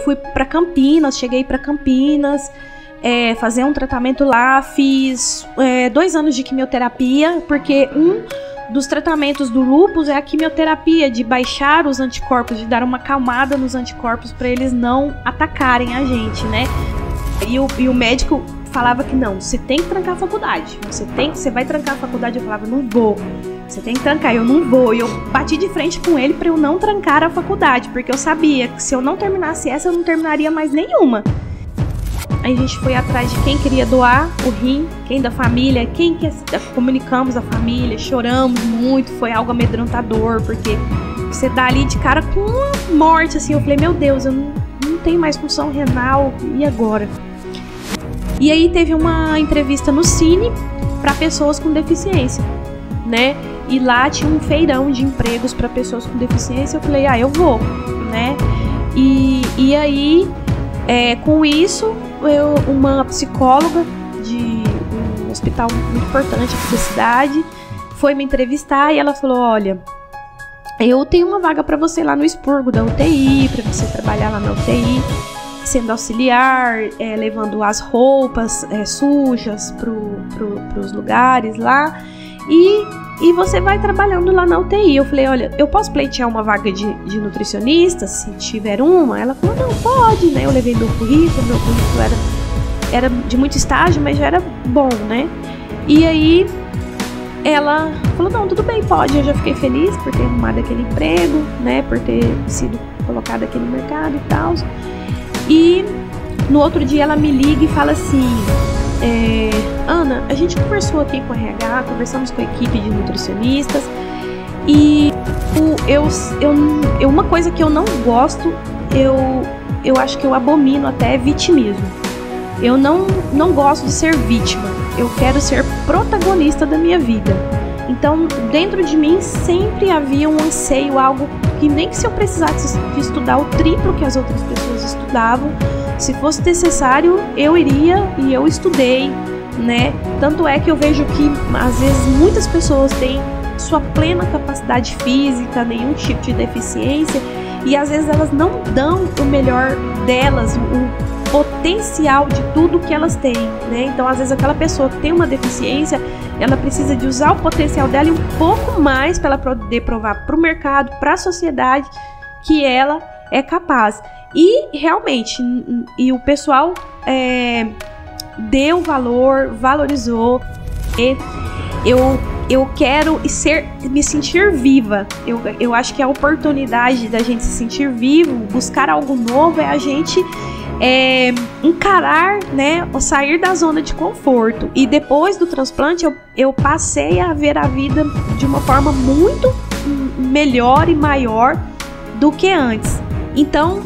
fui para Campinas, cheguei para Campinas, fazer um tratamento lá, fiz 2 anos de quimioterapia, porque um dos tratamentos do lúpus é a quimioterapia, de baixar os anticorpos, de dar uma acalmada nos anticorpos para eles não atacarem a gente, né? E o médico falava que não, você tem que trancar a faculdade, você vai trancar a faculdade. Eu falava, não vou, você tem que trancar, eu não vou. E eu bati de frente com ele para eu não trancar a faculdade, porque eu sabia que se eu não terminasse essa, eu não terminaria mais nenhuma. Aí a gente foi atrás de quem queria doar o rim, quem da família, comunicamos a família, choramos muito, foi algo amedrontador, porque você dá ali de cara com uma morte, assim. Eu falei, meu Deus, eu não tenho mais função renal, e agora? E aí teve uma entrevista no Cine para pessoas com deficiência, né? E lá tinha um feirão de empregos para pessoas com deficiência. Eu falei, eu vou, né? E aí, com isso, uma psicóloga de um hospital muito importante aqui da cidade foi me entrevistar e ela falou, olha, eu tenho uma vaga para você lá no expurgo da UTI, para você trabalhar lá na UTI, sendo auxiliar, levando as roupas sujas para os lugares lá, e você vai trabalhando lá na UTI. Eu falei, olha, eu posso pleitear uma vaga de nutricionista, se tiver uma? Ela falou, não, pode, né? Eu levei meu currículo era de muito estágio, mas já era bom, né? E aí ela falou, não, tudo bem, pode. Eu já fiquei feliz por ter arrumado aquele emprego, né? Por ter sido colocada aqui no mercado e tal. E no outro dia ela me liga e fala assim, Ana, a gente conversou aqui com a RH, conversamos com a equipe de nutricionistas e uma coisa que eu não gosto, eu acho que eu abomino até vitimismo. Eu não gosto de ser vítima, eu quero ser protagonista da minha vida. Então, dentro de mim sempre havia um anseio, algo que nem que se eu precisasse de estudar o triplo que as outras pessoas estudavam, se fosse necessário, eu iria, e eu estudei, né? Tanto é que eu vejo que, às vezes, muitas pessoas têm sua plena capacidade física, nenhum tipo de deficiência, e às vezes elas não dão o melhor delas, o potencial de tudo que elas têm, né? Então, às vezes, aquela pessoa que tem uma deficiência, ela precisa de usar o potencial dela e um pouco mais para ela poder provar para o mercado, para a sociedade, que ela é capaz. E realmente, o pessoal deu valor, valorizou. E eu quero me sentir viva. Eu acho que a oportunidade da gente se sentir vivo, buscar algo novo, é a gente encarar, né, ou sair da zona de conforto. E depois do transplante, eu passei a ver a vida de uma forma muito melhor e maior do que antes. Então,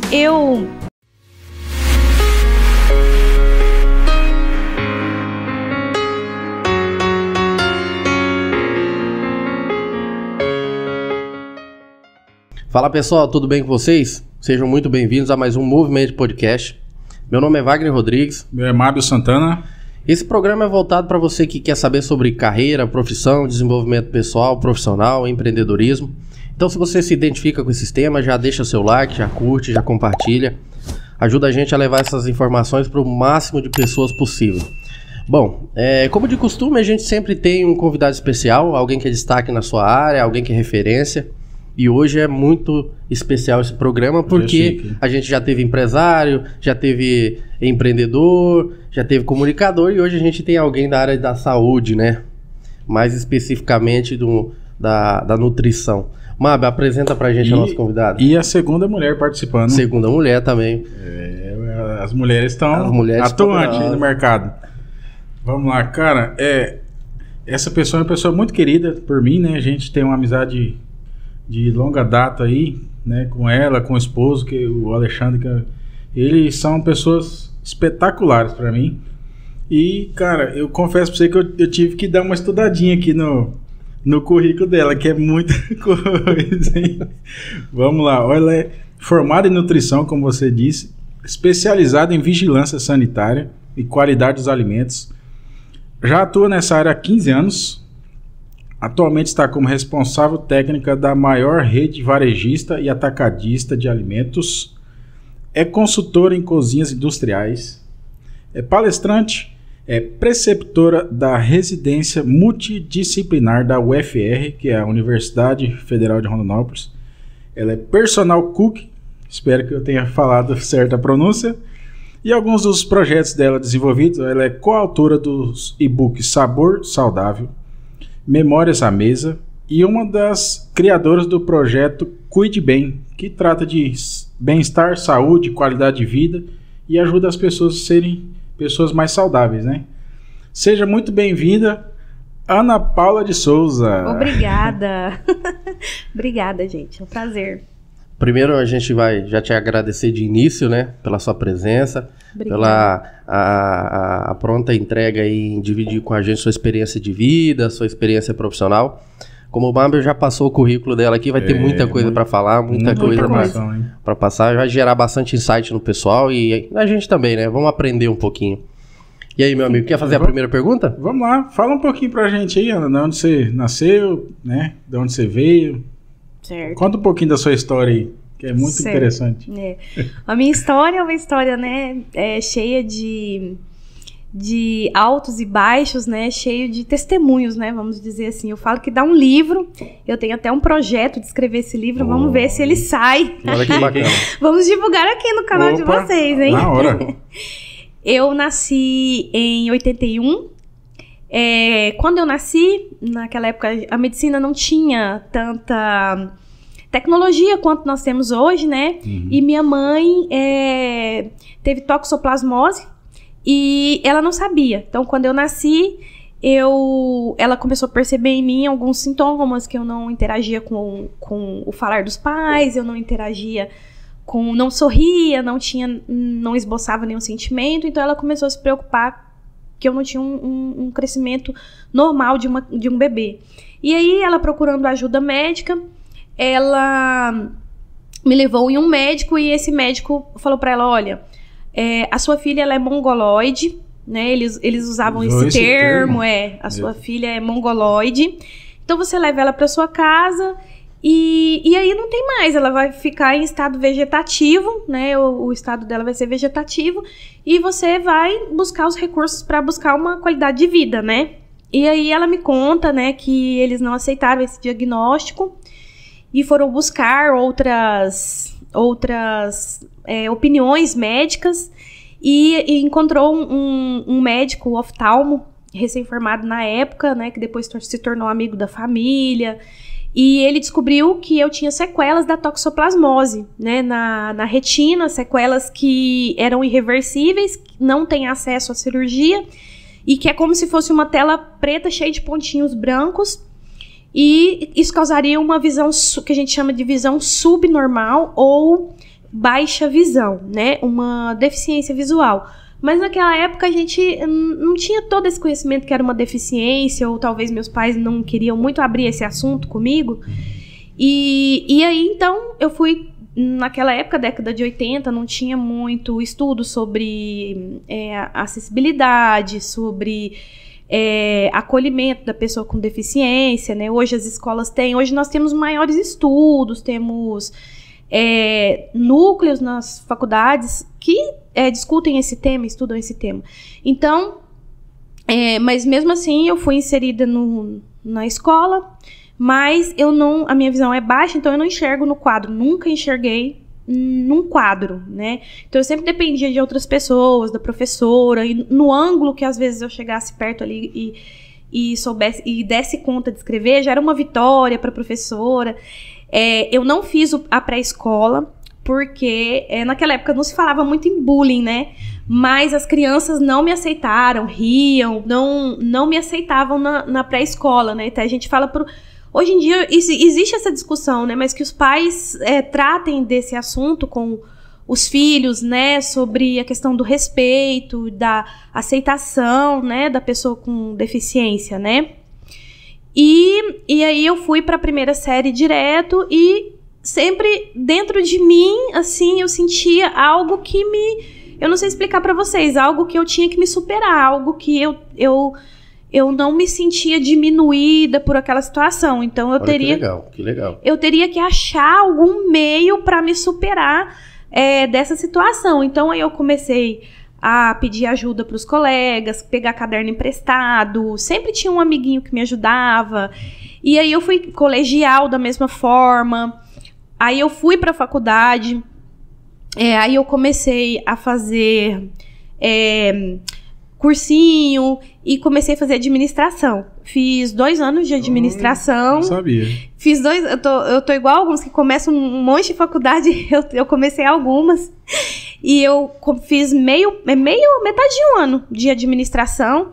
Fala pessoal, tudo bem com vocês? Sejam muito bem-vindos a mais um Movimento Podcast. Meu nome é Wagner Rodrigues. Meu é Mábio Santana. Esse programa é voltado para você que quer saber sobre carreira, profissão, desenvolvimento pessoal, profissional, empreendedorismo. Então, se você se identifica com esses temas, já deixa seu like, já curte, já compartilha. Ajuda a gente a levar essas informações para o máximo de pessoas possível. Bom, como de costume, a gente sempre tem um convidado especial, alguém que é destaque na sua área, alguém que é referência. E hoje é muito especial esse programa porque a gente já teve empresário, já teve empreendedor, já teve comunicador e hoje a gente tem alguém da área da saúde, né? Mais especificamente da nutrição. Mábio, apresenta pra gente a nossa convidada. E a segunda mulher participando. Segunda mulher também. As mulheres estão atuantes no mercado. Vamos lá, cara. Essa pessoa é uma pessoa muito querida por mim, né? A gente tem uma amizade de longa data aí, né? Com ela, com o esposo, que o Alexandre. Eles são pessoas espetaculares pra mim. E, cara, eu confesso pra você que eu tive que dar uma estudadinha aqui no currículo dela, que é muita coisa, hein? Vamos lá. Ela é formada em nutrição, como você disse, especializada em vigilância sanitária e qualidade dos alimentos. Já atua nessa área há 15 anos. Atualmente está como responsável técnica da maior rede varejista e atacadista de alimentos é consultora em cozinhas industriais, é palestrante, é preceptora da residência multidisciplinar da UFR, que é a Universidade Federal de Rondonópolis. Ela é personal cook, espero que eu tenha falado certa a pronúncia. E alguns dos projetos dela desenvolvidos, ela é coautora dos e-books Sabor Saudável, Memórias à Mesa, e uma das criadoras do projeto Cuide Bem, que trata de bem-estar, saúde, qualidade de vida e ajuda as pessoas a serem pessoas mais saudáveis, né? Seja muito bem-vinda, Ana Paula de Souza. Obrigada. Obrigada, gente. É um prazer. Primeiro a gente vai já te agradecer de início, né? Pela sua presença, obrigada. Pela a pronta entrega em dividir com a gente sua experiência de vida, sua experiência profissional. Como o Mabel já passou o currículo dela aqui, vai ter muita coisa para falar, muita coisa para passar. Vai gerar bastante insight no pessoal e a gente também, né? Vamos aprender um pouquinho. E aí, meu amigo, quer fazer a primeira pergunta? Vamos lá, fala um pouquinho pra gente aí, Ana, de onde você nasceu, né? De onde você veio. Certo. Conta um pouquinho da sua história aí, que é muito interessante. É. A minha história é uma história, né, cheia de altos e baixos, né, cheio de testemunhos, né, vamos dizer assim. Eu falo que dá um livro, eu tenho até um projeto de escrever esse livro, vamos ver se ele sai. Olha que bacana. Vamos divulgar aqui no canal de vocês, hein? Na hora. Eu nasci em 81. Quando eu nasci, naquela época, a medicina não tinha tanta tecnologia quanto nós temos hoje, né? Uhum. E minha mãe teve toxoplasmose e ela não sabia. Então, quando eu nasci, ela começou a perceber em mim alguns sintomas, que eu não interagia com o falar dos pais, eu não interagia não sorria, não esboçava nenhum sentimento. Então, ela começou a se preocupar que eu não tinha um crescimento normal de um bebê. E aí, ela procurando ajuda médica, ela me levou em um médico e esse médico falou para ela, olha, a sua filha ela é mongoloide, né? Eles usavam esse termo, a sua filha é mongoloide, então você leva ela para sua casa e aí não tem mais, ela vai ficar em estado vegetativo, né? O estado dela vai ser vegetativo e você vai buscar os recursos para buscar uma qualidade de vida, né? E aí ela me conta, né, que eles não aceitaram esse diagnóstico e foram buscar outras opiniões médicas e encontrou um médico oftalmo recém-formado na época, né, que depois se tornou amigo da família, e ele descobriu que eu tinha sequelas da toxoplasmose, né, na retina, sequelas que eram irreversíveis, não tem acesso à cirurgia, e que é como se fosse uma tela preta cheia de pontinhos brancos, e isso causaria uma visão que a gente chama de visão subnormal ou baixa visão, né? Uma deficiência visual. Mas naquela época a gente não tinha todo esse conhecimento que era uma deficiência, ou talvez meus pais não queriam muito abrir esse assunto comigo. E aí, então, eu fui, naquela época, década de 80, não tinha muito estudo sobre acessibilidade, sobre acolhimento da pessoa com deficiência, né? Hoje as escolas têm, hoje nós temos maiores estudos, temos núcleos nas faculdades que discutem esse tema, estudam esse tema. Então, mas mesmo assim eu fui inserida na escola, mas a minha visão é baixa, então eu não enxergo no quadro, nunca enxerguei num quadro, né? Então eu sempre dependia de outras pessoas, da professora, e no ângulo que às vezes eu chegasse perto ali e soubesse e desse conta de escrever, já era uma vitória para a professora. Eu não fiz a pré-escola, porque naquela época não se falava muito em bullying, né? Mas as crianças não me aceitaram, riam, não me aceitavam na pré-escola, né? Então a gente fala hoje em dia existe essa discussão, né? Mas que os pais tratem desse assunto com os filhos, né? Sobre a questão do respeito, da aceitação, né? Da pessoa com deficiência, né? E aí eu fui para a primeira série direto e sempre dentro de mim, assim, eu sentia algo que eu não sei explicar para vocês, algo que eu tinha que me superar, algo que eu não me sentia diminuída por aquela situação. Então eu teria... Que legal. Eu teria que achar algum meio para me superar dessa situação. Então, aí eu comecei a pedir ajuda para os colegas, pegar caderno emprestado, sempre tinha um amiguinho que me ajudava. E aí eu fui colegial da mesma forma. Aí eu fui para a faculdade. Aí eu comecei a fazer cursinho e comecei a fazer administração. Fiz 2 anos de administração. Não sabia. Fiz 2... Eu tô igual alguns que começam um monte de faculdade. Eu comecei algumas. E eu fiz metade de um ano de administração.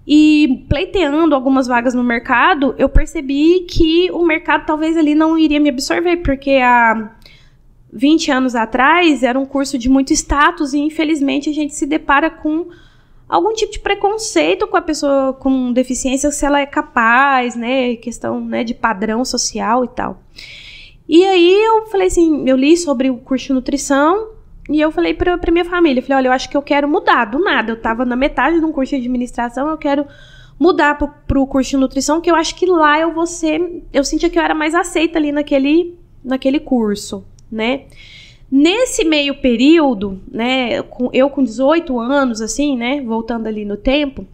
E pleiteando algumas vagas no mercado, eu percebi que o mercado talvez ali não iria me absorver, porque há 20 anos atrás era um curso de muito status e infelizmente a gente se depara com algum tipo de preconceito com a pessoa com deficiência, se ela é capaz, né, questão, né, de padrão social e tal. E aí eu falei assim, eu li sobre o curso de nutrição e eu falei pra minha família, falei, olha, eu acho que eu quero mudar, do nada, eu tava na metade de um curso de administração, eu quero mudar pro curso de nutrição, que eu acho que lá eu sentia que eu era mais aceita ali naquele curso, né. Nesse meio período, né, eu com 18 anos, assim, né, voltando ali no tempo,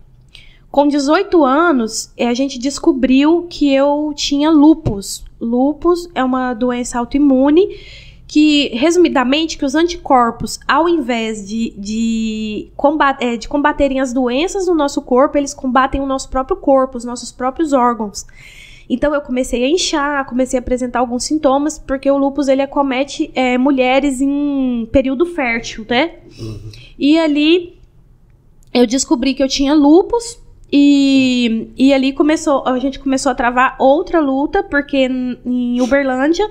com 18 anos, a gente descobriu que eu tinha lúpus. Lúpus é uma doença autoimune que, resumidamente, que os anticorpos, ao invés de combaterem as doenças do nosso corpo, eles combatem o nosso próprio corpo, os nossos próprios órgãos. Então, eu comecei a inchar, comecei a apresentar alguns sintomas, porque o lúpus, ele acomete mulheres em período fértil, né? Uhum. E ali, eu descobri que eu tinha lúpus, e ali a gente começou a travar outra luta, porque em Uberlândia,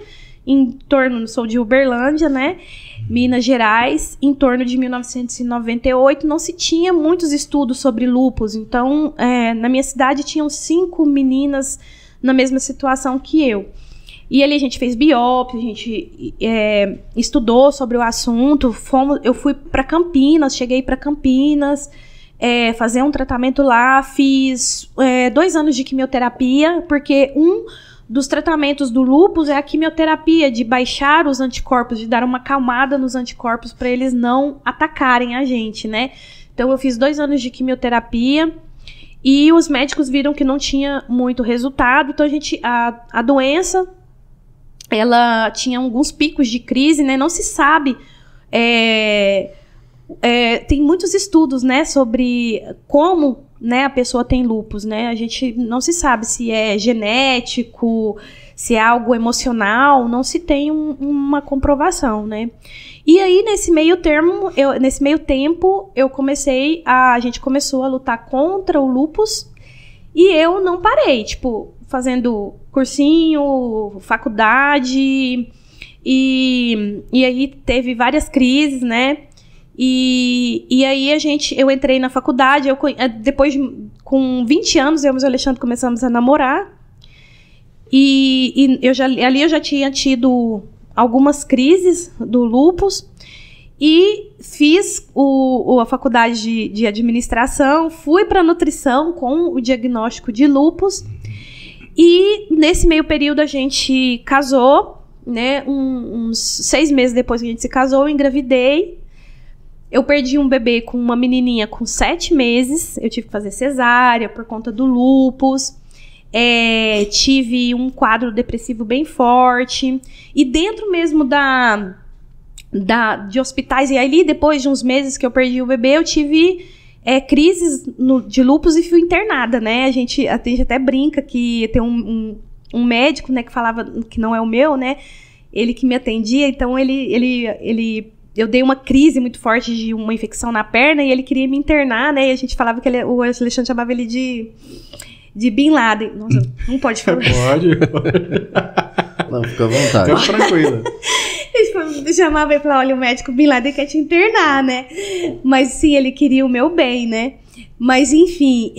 sou de Uberlândia, né? Minas Gerais, em torno de 1998, não se tinha muitos estudos sobre lúpus. Então, na minha cidade, tinham 5 meninas na mesma situação que eu. E ali a gente fez biópsia, a gente estudou sobre o assunto, eu fui para Campinas, cheguei para Campinas, fazer um tratamento lá, fiz 2 anos de quimioterapia, porque um dos tratamentos do lúpus é a quimioterapia, de baixar os anticorpos, de dar uma acalmada nos anticorpos para eles não atacarem a gente, né? Então eu fiz 2 anos de quimioterapia, e os médicos viram que não tinha muito resultado, então a doença, ela tinha alguns picos de crise, né? Não se sabe, tem muitos estudos, né, sobre como, né, a pessoa tem lúpus, né? A gente não se sabe se é genético, se é algo emocional, não se tem uma comprovação, né? E aí, nesse meio tempo, a gente começou a lutar contra o lúpus e eu não parei, tipo, fazendo cursinho, faculdade, e aí teve várias crises, né? E aí eu entrei na faculdade, depois, com 20 anos, eu e o Alexandre começamos a namorar, e ali eu já tinha tido algumas crises do lúpus, e fiz a faculdade de administração, fui para nutrição com o diagnóstico de lúpus, e nesse meio período a gente casou, né, uns 6 meses depois que a gente se casou, eu engravidei. Eu perdi um bebê com uma menininha com 7 meses, eu tive que fazer cesárea por conta do lúpus, tive um quadro depressivo bem forte, e dentro mesmo de hospitais, e ali depois de uns meses que eu perdi o bebê, eu tive crises de lúpus e fui internada, né? A gente até brinca que tem um médico, né, que falava que não é o meu, né? Ele que me atendia, então eu dei uma crise muito forte de uma infecção na perna e ele queria me internar, né? E a gente falava que o Alexandre chamava ele de Bin Laden. Nossa, não pode falar. Pode. Não, fica à vontade. Fica tranquila. Eu chamava ele e falava, olha, o médico Bin Laden quer te internar, né? Mas sim, ele queria o meu bem, né? Mas, enfim,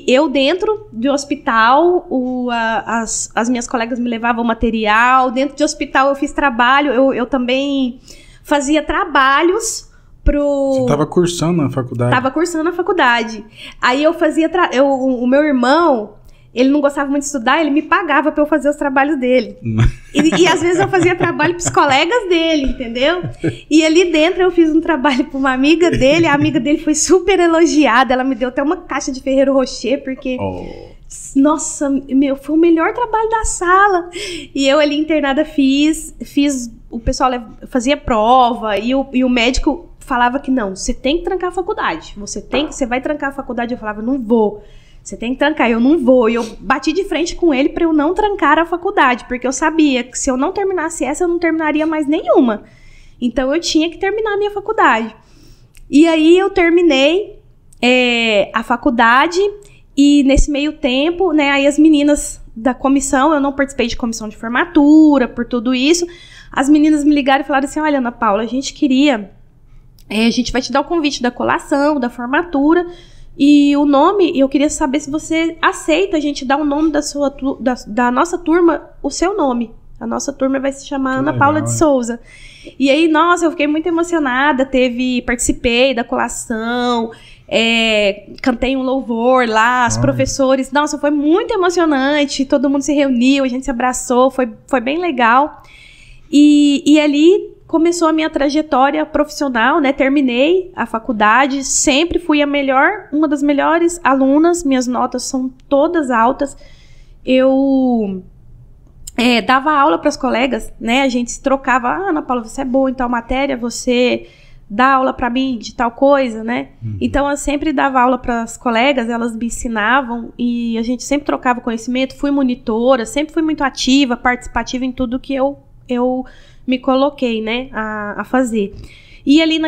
eu dentro do hospital, as minhas colegas me levavam material. Dentro do hospital eu fiz trabalho, eu também fazia trabalhos Você estava cursando na faculdade? Estava cursando na faculdade. Aí eu fazia... O meu irmão, ele não gostava muito de estudar, ele me pagava pra eu fazer os trabalhos dele. E às vezes eu fazia trabalho pros colegas dele, entendeu? E ali dentro eu fiz um trabalho pra uma amiga dele, a amiga dele foi super elogiada, ela me deu até uma caixa de Ferrero Rocher, porque... Nossa, foi o melhor trabalho da sala. E eu ali internada fiz o pessoal fazia prova, e o médico falava que não, você tem que trancar a faculdade, você vai trancar a faculdade. Eu falava, não vou. Você tem que trancar, eu não vou. E eu bati de frente com ele para eu não trancar a faculdade, porque eu sabia que se eu não terminasse essa, eu não terminaria mais nenhuma. Então eu tinha que terminar a minha faculdade. E aí eu terminei a faculdade, e nesse meio tempo, né, aí as meninas da comissão, eu não participei de comissão de formatura, por tudo isso, as meninas me ligaram e falaram assim, olha, Ana Paula, a gente vai te dar o convite da colação, da formatura, e o nome, eu queria saber se você aceita a gente dar o nome da nossa turma, o seu nome. A nossa turma vai se chamar Ana Paula de Souza. E aí, nossa, eu fiquei muito emocionada, participei da colação, cantei um louvor lá, os professores, nossa, foi muito emocionante, todo mundo se reuniu, a gente se abraçou, foi bem legal. E ali começou a minha trajetória profissional, né? Terminei a faculdade, sempre fui uma das melhores alunas, minhas notas são todas altas. Eu dava aula para as colegas, né? A gente se trocava, Ana Paula, você é boa em tal matéria, você dá aula para mim de tal coisa, né? Então eu sempre dava aula para as colegas, elas me ensinavam e a gente sempre trocava conhecimento, fui monitora, sempre fui muito ativa, participativa em tudo que eu me coloquei, né, a fazer. E ali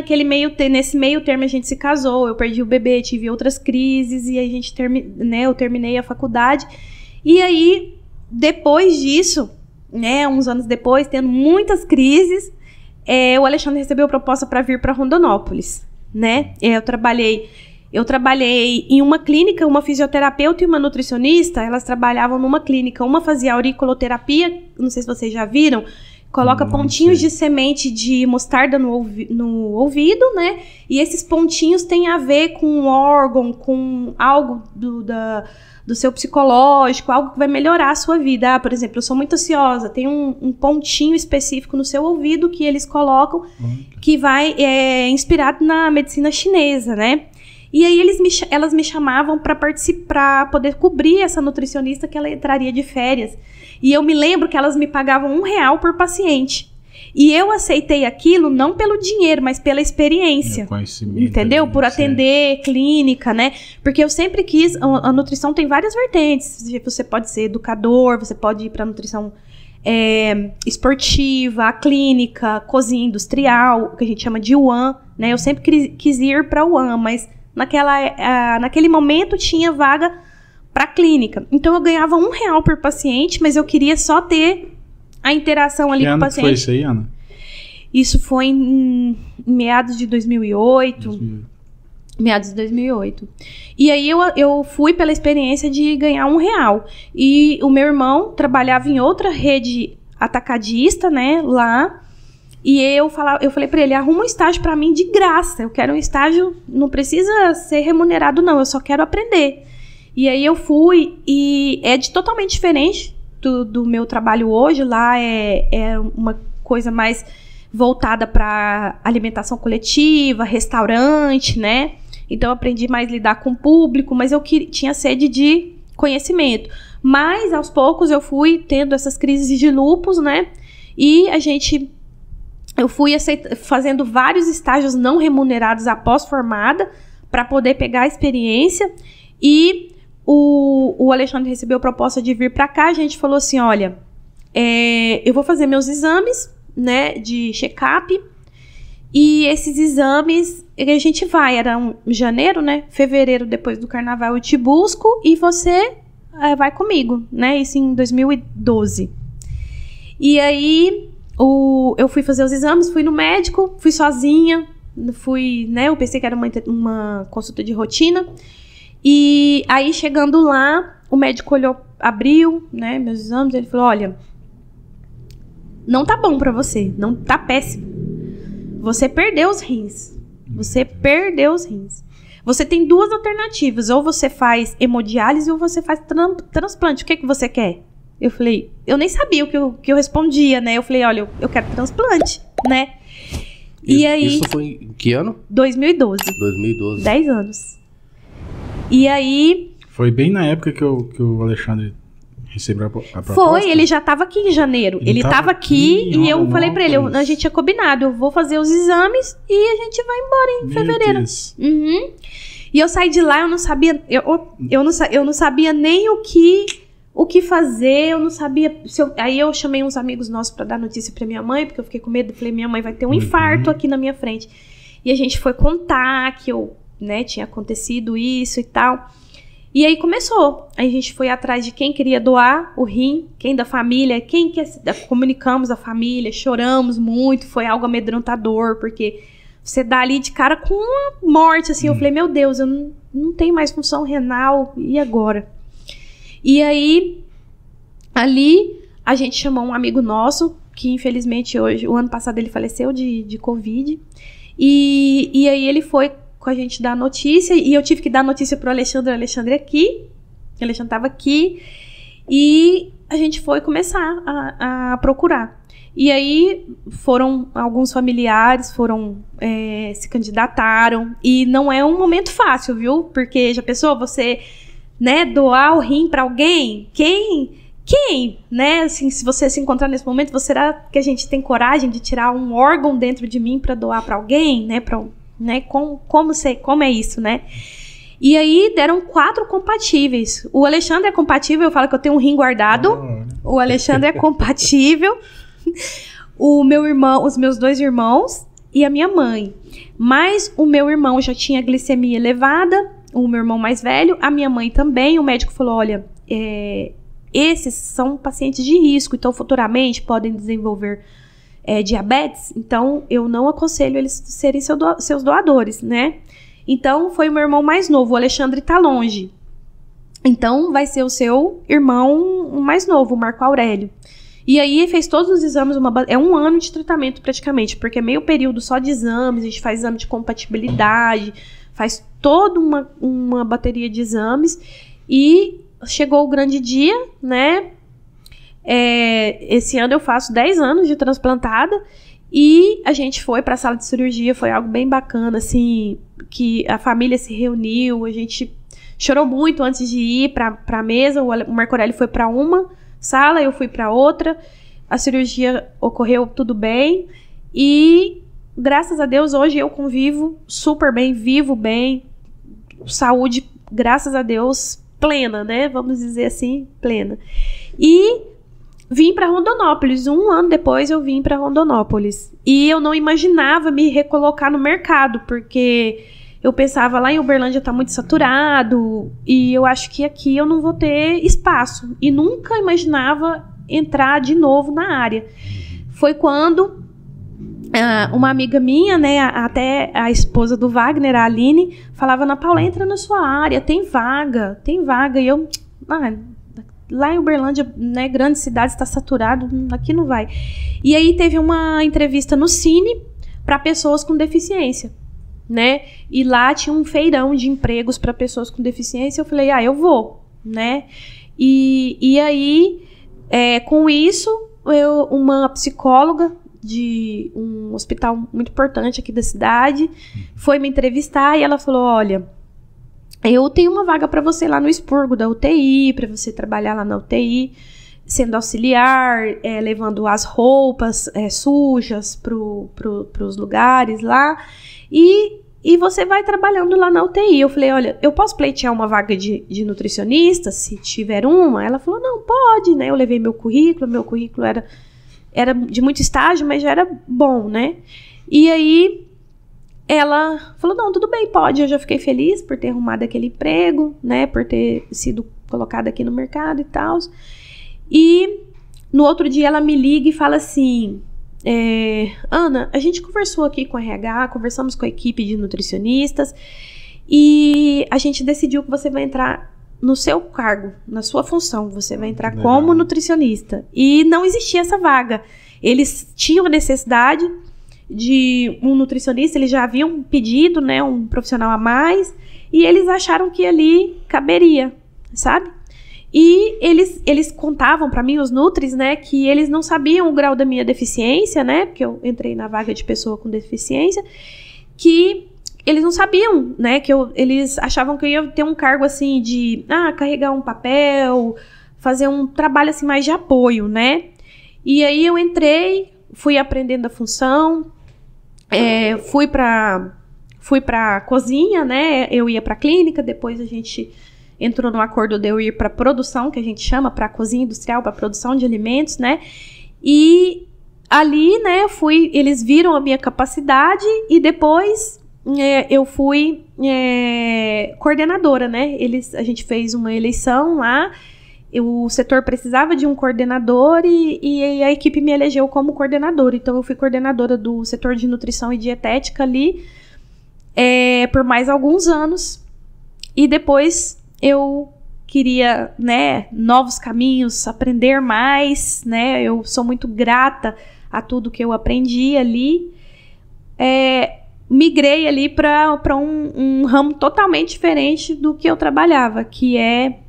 nesse meio termo a gente se casou, eu perdi o bebê, tive outras crises e a gente eu terminei a faculdade. E aí, depois disso, né, uns anos depois, tendo muitas crises, o Alexandre recebeu a proposta para vir para Rondonópolis, né? Eu trabalhei em uma clínica, uma fisioterapeuta e uma nutricionista, elas trabalhavam numa clínica, uma fazia auriculoterapia, não sei se vocês já viram, coloca pontinhos de semente de mostarda no ouvido, né? E esses pontinhos têm a ver com um órgão, com algo do seu psicológico, algo que vai melhorar a sua vida. Por exemplo, eu sou muito ansiosa, tem um pontinho específico no seu ouvido que eles colocam, que vai inspirado na medicina chinesa, né? E aí elas me chamavam para participar, poder cobrir essa nutricionista que ela entraria de férias. E eu me lembro que elas me pagavam R$1 por paciente. E eu aceitei aquilo não pelo dinheiro, mas pela experiência. Entendeu? Por atender clínica, né? Porque eu sempre quis... A nutrição tem várias vertentes. Você pode ser educador, você pode ir para nutrição esportiva, a clínica, cozinha industrial, que a gente chama de UAN, né? Eu sempre quis ir para UAN, mas naquele momento tinha vaga para clínica. Então eu ganhava R$1 por paciente, mas eu queria só ter a interação ali com o paciente. Que ano foi isso aí, Ana? Isso foi em meados de 2008. Meados de 2008. E aí eu fui pela experiência de ganhar R$1. E o meu irmão trabalhava em outra rede atacadista, né, lá. E eu falei pra ele, arruma um estágio pra mim de graça. Eu quero um estágio, não precisa ser remunerado não, eu só quero aprender. E aí eu fui, e totalmente diferente do meu trabalho hoje. Lá é uma coisa mais voltada para alimentação coletiva, restaurante, né? Então eu aprendi mais a lidar com o público, mas eu tinha sede de conhecimento. Mas aos poucos eu fui tendo essas crises de lúpus, né? E eu fui fazendo vários estágios não remunerados após formada para poder pegar a experiência. E o Alexandre recebeu a proposta de vir para cá. A gente falou assim, olha, eu vou fazer meus exames, né, de check-up. E esses exames, a gente era janeiro, né, fevereiro, depois do carnaval, eu te busco e você vai comigo, né, isso em 2012. E aí, eu fui fazer os exames, fui no médico, fui sozinha, né, eu pensei que era uma consulta de rotina. E aí, chegando lá, o médico abriu, né, meus exames, ele falou, olha, não tá bom pra você, não tá péssimo. Você perdeu os rins. você tem duas alternativas. Ou você faz hemodiálise ou você faz transplante. O que você quer? Eu falei, eu nem sabia o que eu respondia, né? Eu falei, olha, eu quero transplante, né? E aí, isso foi em que ano? 2012. 2012. 10 anos. E aí... Foi bem na época que o Alexandre recebeu a proposta? Foi, ele já estava aqui em janeiro. Ele estava aqui e eu falei pra ele, a gente tinha combinado, eu vou fazer os exames e a gente vai embora em fevereiro. Uhum. E eu saí de lá, eu não sabia, eu não sabia nem o que fazer, eu não sabia... Aí eu chamei uns amigos nossos pra dar notícia pra minha mãe, porque eu fiquei com medo, falei, minha mãe vai ter um infarto aqui na minha frente. E a gente foi contar que tinha acontecido isso e tal. E aí começou. Aí a gente foi atrás de quem queria doar o rim, quem da família, comunicamos a família, choramos muito, foi algo amedrontador, porque você dá ali de cara com uma morte, assim. Eu falei, meu Deus, eu não tenho mais função renal, e agora? E aí, ali, a gente chamou um amigo nosso, que infelizmente o ano passado ele faleceu de Covid, e aí ele foi com a gente dar a notícia, e eu tive que dar a notícia pro Alexandre aqui, o Alexandre estava aqui, e a gente foi começar a procurar. E aí foram alguns familiares, se candidataram, e não é um momento fácil, viu? Porque já pensou, você, né, doar o rim para alguém? Quem, né? Assim, se você se encontrar nesse momento, será que a gente tem coragem de tirar um órgão dentro de mim para doar para alguém, né? Como é isso, né? E aí deram 4 compatíveis. O Alexandre é compatível, eu falo que eu tenho um rim guardado. O Alexandre é compatível. Os meus 2 irmãos e a minha mãe. Mas o meu irmão já tinha glicemia elevada, o meu irmão mais velho, a minha mãe também. O médico falou, olha, esses são pacientes de risco, então futuramente podem desenvolver diabetes, então eu não aconselho eles serem seus doadores, né? Então foi o meu irmão mais novo, o Alexandre tá longe. Então vai ser o seu irmão mais novo, o Marco Aurélio. E aí fez todos os exames, é 1 ano de tratamento praticamente, porque é meio período só de exames, a gente faz exame de compatibilidade, faz toda uma bateria de exames, e chegou o grande dia, né? Esse ano eu faço 10 anos de transplantada, e a gente foi para a sala de cirurgia, foi algo bem bacana, assim, que a família se reuniu, a gente chorou muito antes de ir para a mesa. O Marco Aurélio foi para uma sala, eu fui para outra, a cirurgia ocorreu tudo bem, e graças a Deus hoje eu convivo super bem, vivo bem, saúde, graças a Deus, plena, né? Vamos dizer assim, plena. E vim para Rondonópolis. 1 ano depois eu vim para Rondonópolis. E eu não imaginava me recolocar no mercado, porque eu pensava, lá em Uberlândia tá muito saturado, e eu acho que aqui eu não vou ter espaço. E nunca imaginava entrar de novo na área. Foi quando uma amiga minha, né, até a esposa do Wagner, a Aline, falava, Ana Paula, entra na sua área, tem vaga. E eu, lá em Uberlândia, né, grande cidade, está saturado, aqui não vai. E aí teve uma entrevista no Cine para pessoas com deficiência, né? E lá tinha um feirão de empregos para pessoas com deficiência. Eu falei, eu vou, né? E aí, com isso, uma psicóloga de um hospital muito importante aqui da cidade foi me entrevistar, e ela falou, olha, eu tenho uma vaga para você lá no expurgo da UTI, para você trabalhar lá na UTI, sendo auxiliar, levando as roupas sujas para os lugares lá, e você vai trabalhando lá na UTI. Eu falei, olha, eu posso pleitear uma vaga de nutricionista, se tiver uma? Ela falou, não, pode, né? Eu levei meu currículo era de muito estágio, mas já era bom, né? E aí ela falou, não, tudo bem, pode. Eu já fiquei feliz por ter arrumado aquele emprego, né? Por ter sido colocada aqui no mercado e tal. E no outro dia ela me liga e fala assim, Ana, a gente conversou aqui com a RH, conversamos com a equipe de nutricionistas, e a gente decidiu que você vai entrar no seu cargo, na sua função, você vai entrar como nutricionista. E não existia essa vaga. Eles tinham a necessidade de um nutricionista, eles já haviam pedido, né, um profissional a mais, e eles acharam que ali caberia, sabe? E eles contavam para mim, os nutris, né, que eles não sabiam o grau da minha deficiência, né, porque eu entrei na vaga de pessoa com deficiência, que eles não sabiam, né, eles achavam que eu ia ter um cargo, assim, de, carregar um papel, fazer um trabalho, assim, mais de apoio, né. E aí eu entrei, fui aprendendo a função, fui para cozinha, né? Eu ia para clínica, depois a gente entrou no acordo de eu ir para produção, que a gente chama, para cozinha industrial, para produção de alimentos, né? E ali, né, eles viram a minha capacidade e depois eu fui coordenadora, né? A gente fez uma eleição lá. O setor precisava de um coordenador e a equipe me elegeu como coordenadora. Então, eu fui coordenadora do setor de nutrição e dietética ali por mais alguns anos. E depois eu queria, né, novos caminhos, aprender mais, né? Eu sou muito grata a tudo que eu aprendi ali. Migrei ali para um ramo totalmente diferente do que eu trabalhava, que é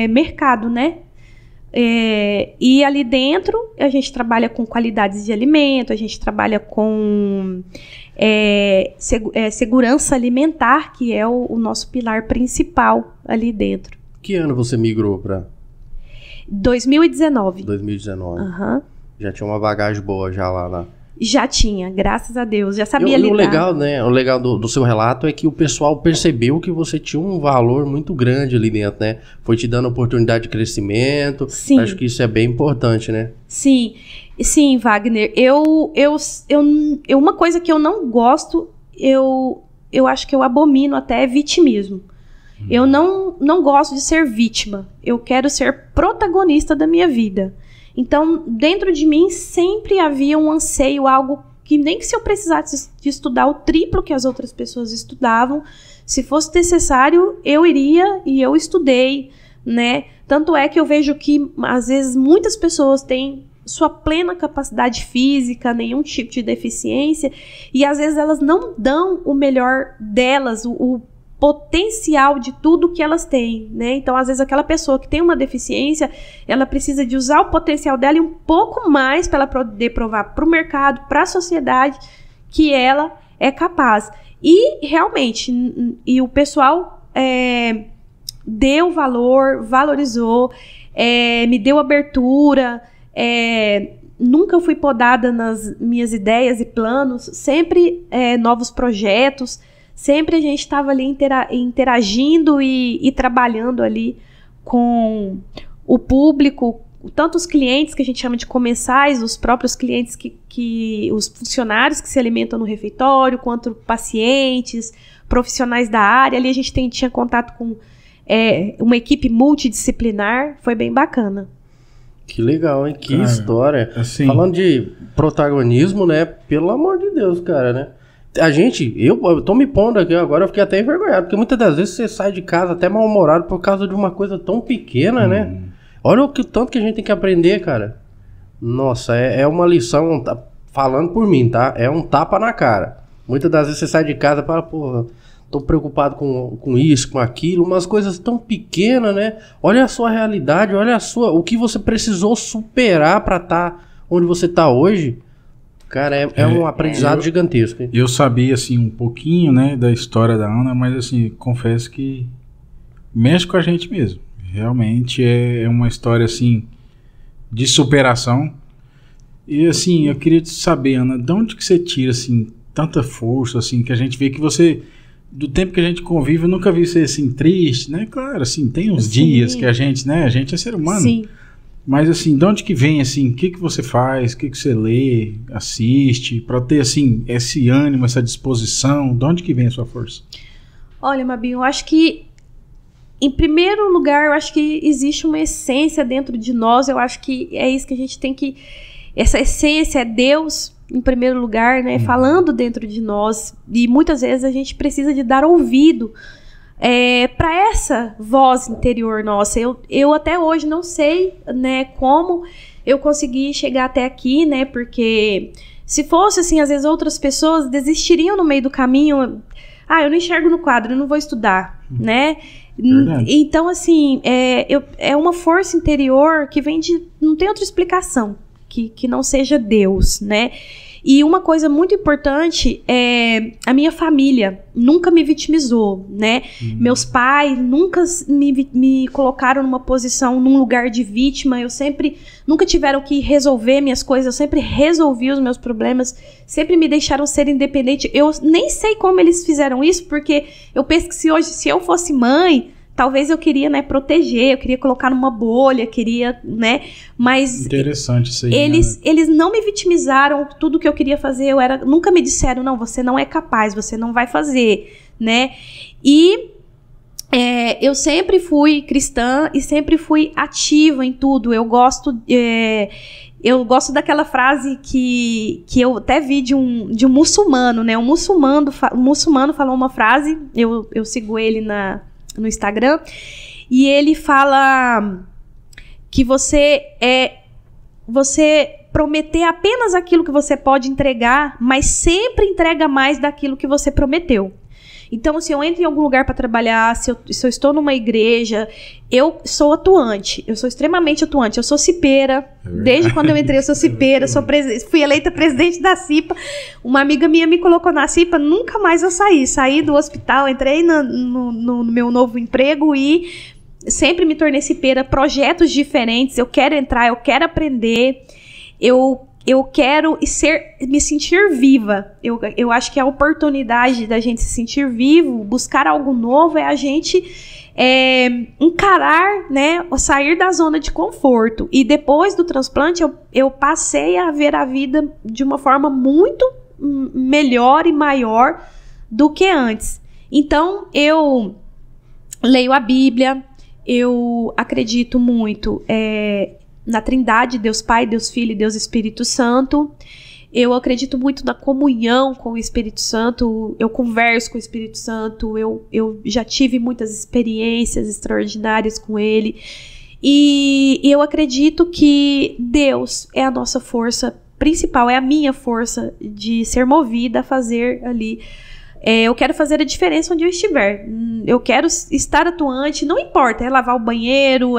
mercado, né? E ali dentro a gente trabalha com qualidades de alimento, a gente trabalha com segurança alimentar, que é o nosso pilar principal ali dentro. Que ano você migrou para? 2019. 2019. Uhum. Já tinha uma bagagem boa já lá. Já tinha, graças a Deus, já sabia lidar. O legal, né? O legal do seu relato é que o pessoal percebeu que você tinha um valor muito grande ali dentro, né? Foi te dando oportunidade de crescimento. Sim. Acho que isso é bem importante, né? Sim, Wagner. Uma coisa que eu não gosto, eu acho que eu abomino até vitimismo. Eu não gosto de ser vítima. Eu quero ser protagonista da minha vida. Então, dentro de mim sempre havia um anseio, algo que nem que se eu precisasse de estudar o triplo que as outras pessoas estudavam, se fosse necessário, eu iria e eu estudei, né? Tanto é que eu vejo que, às vezes, muitas pessoas têm sua plena capacidade física, nenhum tipo de deficiência, e às vezes elas não dão o melhor delas, o potencial de tudo que elas têm, né? Então, às vezes, aquela pessoa que tem uma deficiência, ela precisa de usar o potencial dela e um pouco mais para ela poder provar para o mercado, para a sociedade, que ela é capaz. E, realmente, o pessoal deu valor, valorizou, me deu abertura, nunca fui podada nas minhas ideias e planos, sempre novos projetos. Sempre a gente estava ali interagindo e trabalhando ali com o público, tanto os clientes que a gente chama de comensais, os próprios clientes os funcionários que se alimentam no refeitório, quanto pacientes, profissionais da área. Ali a gente tinha contato com uma equipe multidisciplinar, foi bem bacana. Que legal, hein? Que história. Assim, falando de protagonismo, né? Pelo amor de Deus, cara, né? Eu tô me pondo aqui agora, eu fiquei até envergonhado, porque muitas das vezes você sai de casa até mal-humorado por causa de uma coisa tão pequena, né? Olha tanto que a gente tem que aprender, cara. Nossa, é uma lição, falando por mim, tá? É um tapa na cara. Muitas das vezes você sai de casa e fala, porra, tô preocupado com isso, com aquilo, umas coisas tão pequenas, né? Olha a sua realidade, olha o que você precisou superar pra estar onde você tá hoje. Cara, é um aprendizado gigantesco. Hein? Eu sabia, assim, um pouquinho, né, da história da Ana, mas, assim, confesso que mexe com a gente mesmo. Realmente é uma história, assim, de superação. E, assim, eu queria saber, Ana, de onde que você tira, assim, tanta força, assim, que a gente vê que você, do tempo que a gente convive, eu nunca vi você, assim, triste, né? Claro, assim, tem uns dias que a gente, né, a gente é ser humano. Sim. Mas, assim, de onde que vem, assim, o que você faz, o que você lê, assiste, para ter, assim, esse ânimo, essa disposição, de onde que vem a sua força? Olha, Mabinho, eu acho que, em primeiro lugar, eu acho que existe uma essência dentro de nós, eu acho que é isso que a gente tem que, essa essência é Deus, em primeiro lugar, né, falando dentro de nós, e muitas vezes a gente precisa de dar ouvido para essa voz interior nossa. Eu até hoje não sei, né, como eu consegui chegar até aqui, né, porque Se fosse assim, às vezes outras pessoas desistiriam no meio do caminho. Eu não enxergo no quadro, eu não vou estudar, né? Verdade. Então, assim, é uma força interior que vem de... Não tem outra explicação que não seja Deus, né? E uma coisa muito importante é a minha família nunca me vitimizou, né? Meus pais nunca me colocaram numa posição, num lugar de vítima. Nunca tiveram que resolver minhas coisas. Eu sempre resolvi os meus problemas. Sempre me deixaram ser independente. Eu nem sei como eles fizeram isso, porque eu penso que se eu fosse mãe... Talvez eu queria, né, proteger, eu queria colocar numa bolha, né, mas... Interessante isso aí. Eles não me vitimizaram, tudo que eu queria fazer, nunca me disseram, não, você não é capaz, você não vai fazer, né, e eu sempre fui cristã e sempre fui ativa em tudo, eu gosto daquela frase que eu até vi de um muçulmano, né, um muçulmano falou uma frase, eu sigo ele no Instagram, e ele fala que você prometer apenas aquilo que você pode entregar, mas sempre entrega mais daquilo que você prometeu. Então, se eu entro em algum lugar para trabalhar, se eu estou numa igreja, eu sou atuante, eu sou extremamente atuante, eu sou cipeira, desde quando eu entrei eu sou cipeira, fui eleita presidente da CIPA, uma amiga minha me colocou na CIPA, nunca mais eu saí do hospital, entrei no meu novo emprego e sempre me tornei cipeira, projetos diferentes, eu quero entrar, eu quero aprender, eu quero me sentir viva. Eu acho que a oportunidade da gente se sentir vivo, buscar algo novo, é a gente encarar, né, sair da zona de conforto. E depois do transplante, eu passei a ver a vida de uma forma muito melhor e maior do que antes. Então, eu leio a Bíblia, eu acredito muito na Trindade, Deus Pai, Deus Filho e Deus Espírito Santo. Eu acredito muito na comunhão com o Espírito Santo, eu converso com o Espírito Santo, eu já tive muitas experiências extraordinárias com ele. E eu acredito que Deus é a nossa força principal, é a minha força de ser movida a fazer ali. Eu quero fazer a diferença onde eu estiver. Eu quero estar atuante, não importa, lavar o banheiro,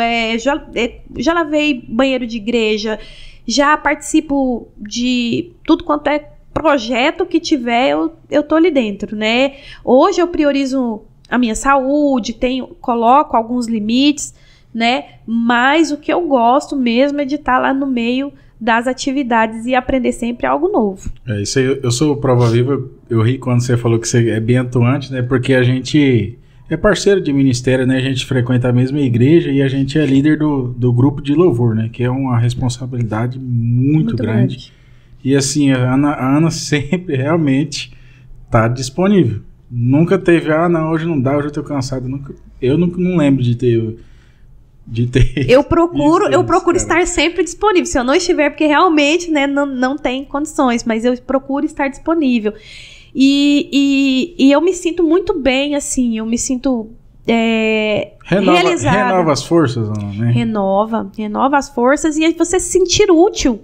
já lavei banheiro de igreja, já participo de tudo quanto é projeto que tiver, eu tô ali dentro, né? Hoje eu priorizo a minha saúde, coloco alguns limites, né? Mas o que eu gosto mesmo é de estar lá no meio das atividades e aprender sempre algo novo. Isso aí, eu sou prova viva, eu ri quando você falou que você é bem atuante, né? Porque a gente é parceiro de ministério, né? A gente frequenta a mesma igreja e a gente é líder do grupo de louvor, né? Que é uma responsabilidade muito grande. E assim, a Ana sempre realmente tá disponível. Nunca teve, não, hoje não dá, hoje eu tô cansado. Eu não lembro de ter eu procuro estar sempre disponível. Se eu não estiver, porque realmente, né, não tem condições, mas eu procuro estar disponível. E eu me sinto muito bem, assim, eu me sinto realizada. Renova as forças, né? Renova as forças e você se sentir útil.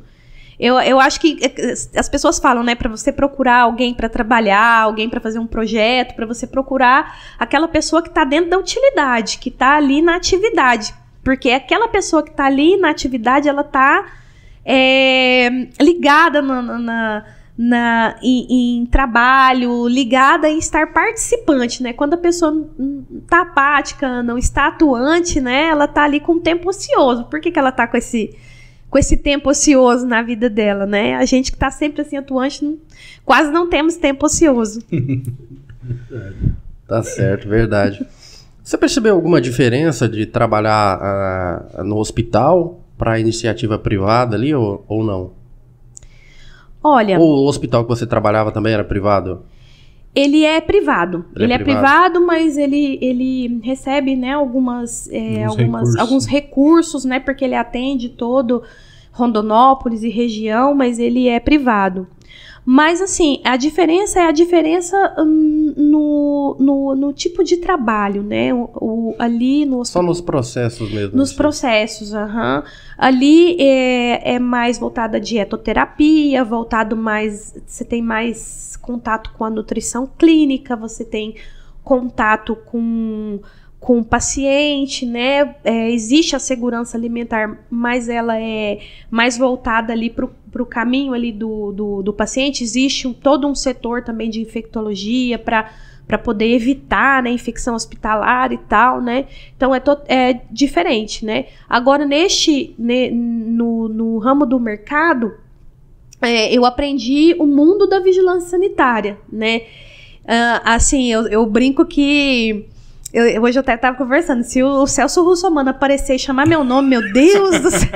Eu acho que as pessoas falam, né, para você procurar alguém para trabalhar, alguém para fazer um projeto, para você procurar aquela pessoa que está dentro da utilidade, que está ali na atividade. Porque aquela pessoa que está ali na atividade, ela está ligada em trabalho, ligada em estar participante, né? Quando a pessoa não está apática, não está atuante, né? Ela está ali com tempo ocioso. Por que ela está com esse tempo ocioso na vida dela, né? A gente que está sempre assim atuante, quase não temos tempo ocioso. Tá certo, verdade. Você percebeu alguma diferença de trabalhar no hospital para iniciativa privada ali ou não? Olha... Ou o hospital que você trabalhava também era privado? Ele é privado. Ele é privado, mas ele recebe, né, alguns recursos, né, porque ele atende todo Rondonópolis e região, mas ele é privado. Mas, assim, a diferença é a diferença no tipo de trabalho, né? Ali no Só nos processos mesmo. Nos processos, Ali é mais voltado à dietoterapia, voltado mais... Você tem mais contato com a nutrição clínica, você tem contato com o paciente, né? Existe a segurança alimentar, mas ela é mais voltada ali para o caminho ali do paciente. Existe todo um setor também de infectologia para poder evitar, né, infecção hospitalar e tal, né? Então é diferente, né? Agora, no ramo do mercado, eu aprendi o mundo da vigilância sanitária, né? Assim, eu brinco que... hoje eu até estava conversando, se o Celso Russomano aparecer e chamar meu nome, meu Deus do céu.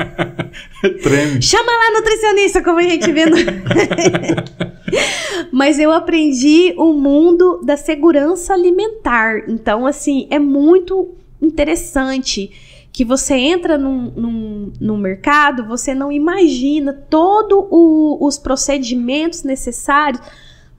Treme. Chama lá nutricionista, como a gente vê. Mas eu aprendi o mundo da segurança alimentar. Então, assim, é muito interessante que você entra num mercado, você não imagina todos os procedimentos necessários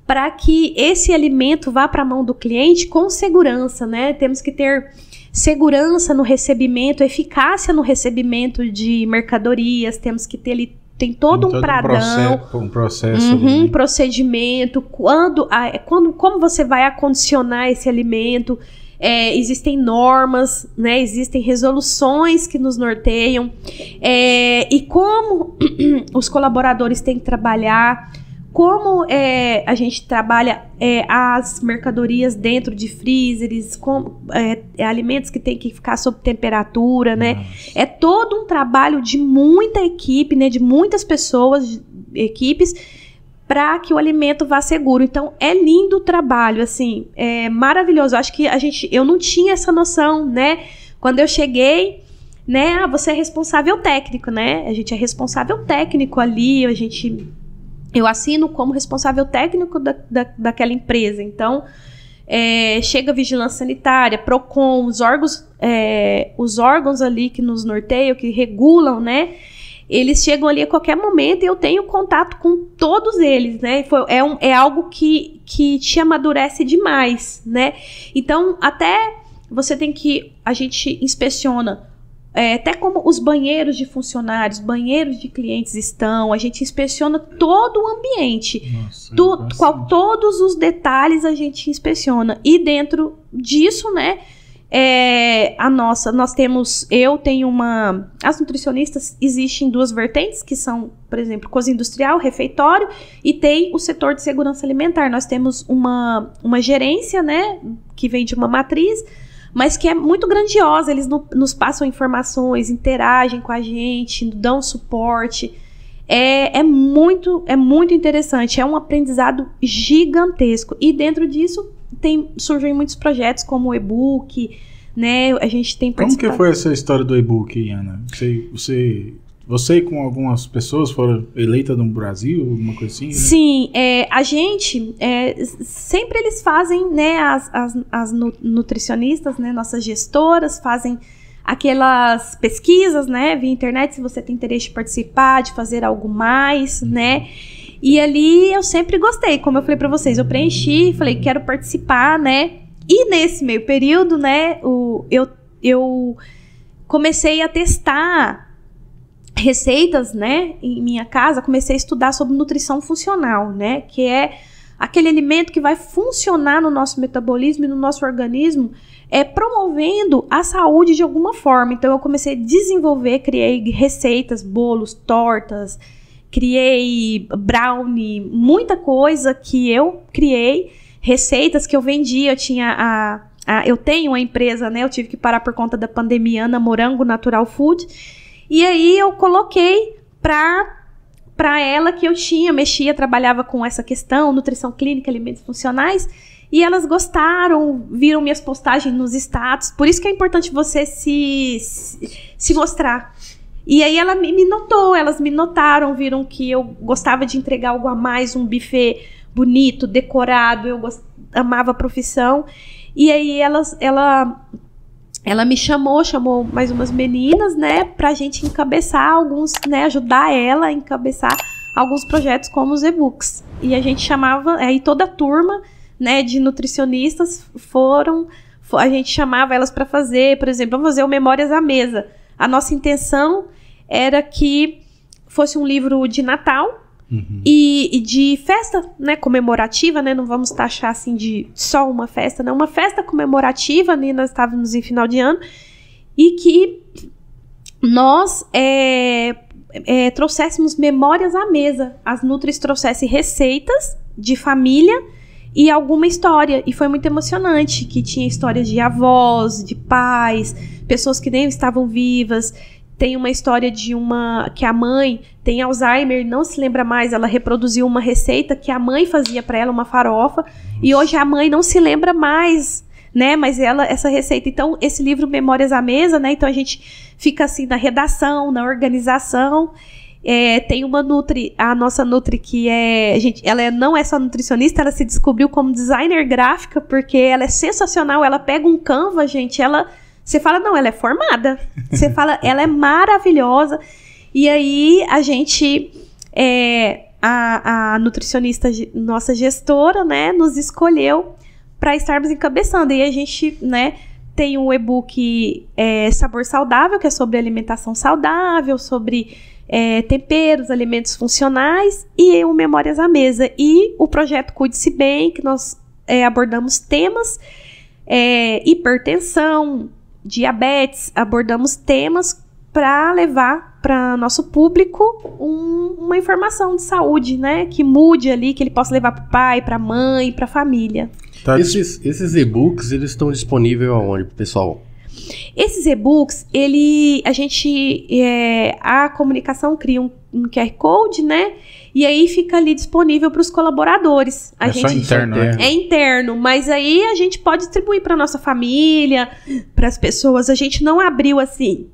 para que esse alimento vá para a mão do cliente com segurança, né? Temos que ter segurança no recebimento, eficácia no recebimento de mercadorias, temos que ter ali, tem todo um pradão, um processo um procedimento, como você vai acondicionar esse alimento, existem normas, né? Existem resoluções que nos norteiam, e como os colaboradores têm que trabalhar, como a gente trabalha as mercadorias dentro de freezers, alimentos que tem que ficar sob temperatura, né? Nossa. É todo um trabalho de muita equipe, né? De muitas pessoas, equipes, para que o alimento vá seguro. Então, é lindo o trabalho, assim, é maravilhoso. Acho que eu não tinha essa noção, né? Quando eu cheguei, né? Você é responsável técnico, né? A gente é responsável técnico ali, eu assino como responsável técnico daquela empresa. Então, chega a vigilância sanitária, PROCON, os órgãos ali que nos norteiam, que regulam, né? Eles chegam ali a qualquer momento e eu tenho contato com todos eles, né? É algo que te amadurece demais, né? Então, até você a gente inspeciona até como os banheiros de funcionários, banheiros de clientes estão, a gente inspeciona todo o ambiente. Nossa, todos os detalhes a gente inspeciona. E dentro disso, né, as nutricionistas existem duas vertentes, que são, por exemplo, cozinha industrial, refeitório, e tem o setor de segurança alimentar. Nós temos uma gerência, né, que vem de uma matriz, mas que é muito grandiosa. Eles nos passam informações, interagem com a gente, dão suporte. É muito interessante, é um aprendizado gigantesco. E dentro disso surgem muitos projetos como o e-book, né? A gente tem participado. Como que foi essa história do e-book, Ana? Você com algumas pessoas foram eleita no Brasil, alguma coisa assim? Né? Sim, a gente, sempre eles fazem, né, as nutricionistas, né, nossas gestoras, fazem aquelas pesquisas, né, via internet, se você tem interesse de participar, de fazer algo mais, né, e ali eu sempre gostei, como eu falei pra vocês, eu preenchi, falei, quero participar, né, e nesse meio período, né, eu comecei a testar receitas, né, em minha casa, comecei a estudar sobre nutrição funcional, né, que é aquele alimento que vai funcionar no nosso metabolismo e no nosso organismo, promovendo a saúde de alguma forma. Então eu comecei a desenvolver, criei receitas, bolos, tortas, criei brownie, muita coisa que eu criei, receitas que eu vendia. Eu tenho uma empresa, né, eu tive que parar por conta da pandemia, Ana Morango Natural Food. E aí eu coloquei para ela que eu trabalhava com essa questão, nutrição clínica, alimentos funcionais, e elas gostaram, viram minhas postagens nos status. Por isso que é importante você se mostrar. E aí elas me notaram, viram que eu gostava de entregar algo a mais, um buffet bonito, decorado, eu amava a profissão. E aí ela me chamou mais umas meninas, né, pra gente encabeçar alguns, né, ajudar ela a encabeçar alguns projetos como os e-books. E a gente chamava, aí toda a turma, né, de nutricionistas a gente chamava elas para fazer, por exemplo, vamos fazer o Memórias à Mesa. A nossa intenção era que fosse um livro de Natal, e de festa, né, comemorativa, né, não vamos taxar assim de só uma festa, né, uma festa comemorativa, né, nós estávamos em final de ano, e que nós trouxéssemos memórias à mesa, as Nutris trouxessem receitas de família e alguma história, e foi muito emocionante, que tinha histórias de avós, de pais, pessoas que nem estavam vivas. Tem uma história que a mãe tem Alzheimer, não se lembra mais, ela reproduziu uma receita que a mãe fazia para ela, uma farofa, e hoje a mãe não se lembra mais, né, mas essa receita. Então, esse livro Memórias à Mesa, né, então a gente fica assim na redação, na organização. Tem uma Nutri, a nossa Nutri, que ela não é só nutricionista, ela se descobriu como designer gráfica, porque ela é sensacional, ela pega um Canva, gente, você fala, não, ela é formada. Você fala, ela é maravilhosa. E aí, a gente, a nutricionista, nossa gestora, né, nos escolheu para estarmos encabeçando. E a gente, né, tem um e-book Sabor Saudável, que é sobre alimentação saudável, sobre temperos, alimentos funcionais, e o Memórias à Mesa. E o projeto Cuide-se Bem, que nós abordamos temas, hipertensão, diabetes, abordamos temas para levar para nosso público uma informação de saúde, né? Que mude ali, que ele possa levar para o pai, para a mãe, para a família. Tá. Esses e-books, eles estão disponíveis aonde, pessoal? Esses e-books, a comunicação cria um QR Code, né? E aí fica ali disponível para os colaboradores. Só interno, né? É interno, mas aí a gente pode distribuir para nossa família, para as pessoas. A gente não abriu assim.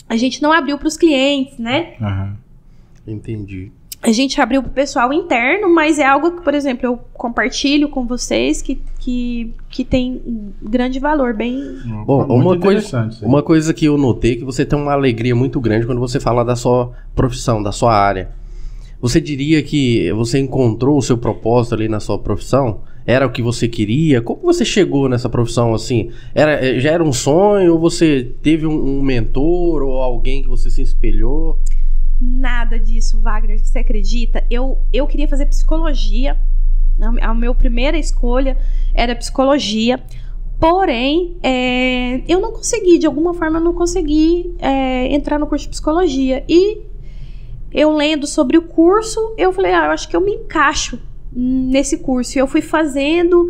A gente não abriu para os clientes, né? Entendi. A gente abriu para o pessoal interno, mas é algo que, por exemplo, eu compartilho com vocês que tem grande valor, bem... Bom, uma coisa que eu notei é que você tem uma alegria muito grande quando você fala da sua profissão, da sua área. Você diria que você encontrou o seu propósito ali na sua profissão? Era o que você queria? Como você chegou nessa profissão assim? Já era um sonho ou você teve um mentor ou alguém que você se espelhou? Nada disso, Wagner, você acredita? Eu queria fazer psicologia, a minha primeira escolha era psicologia, porém, eu não consegui, de alguma forma eu não consegui entrar no curso de psicologia, e eu lendo sobre o curso, eu falei, eu acho que eu me encaixo nesse curso, e eu fui fazendo,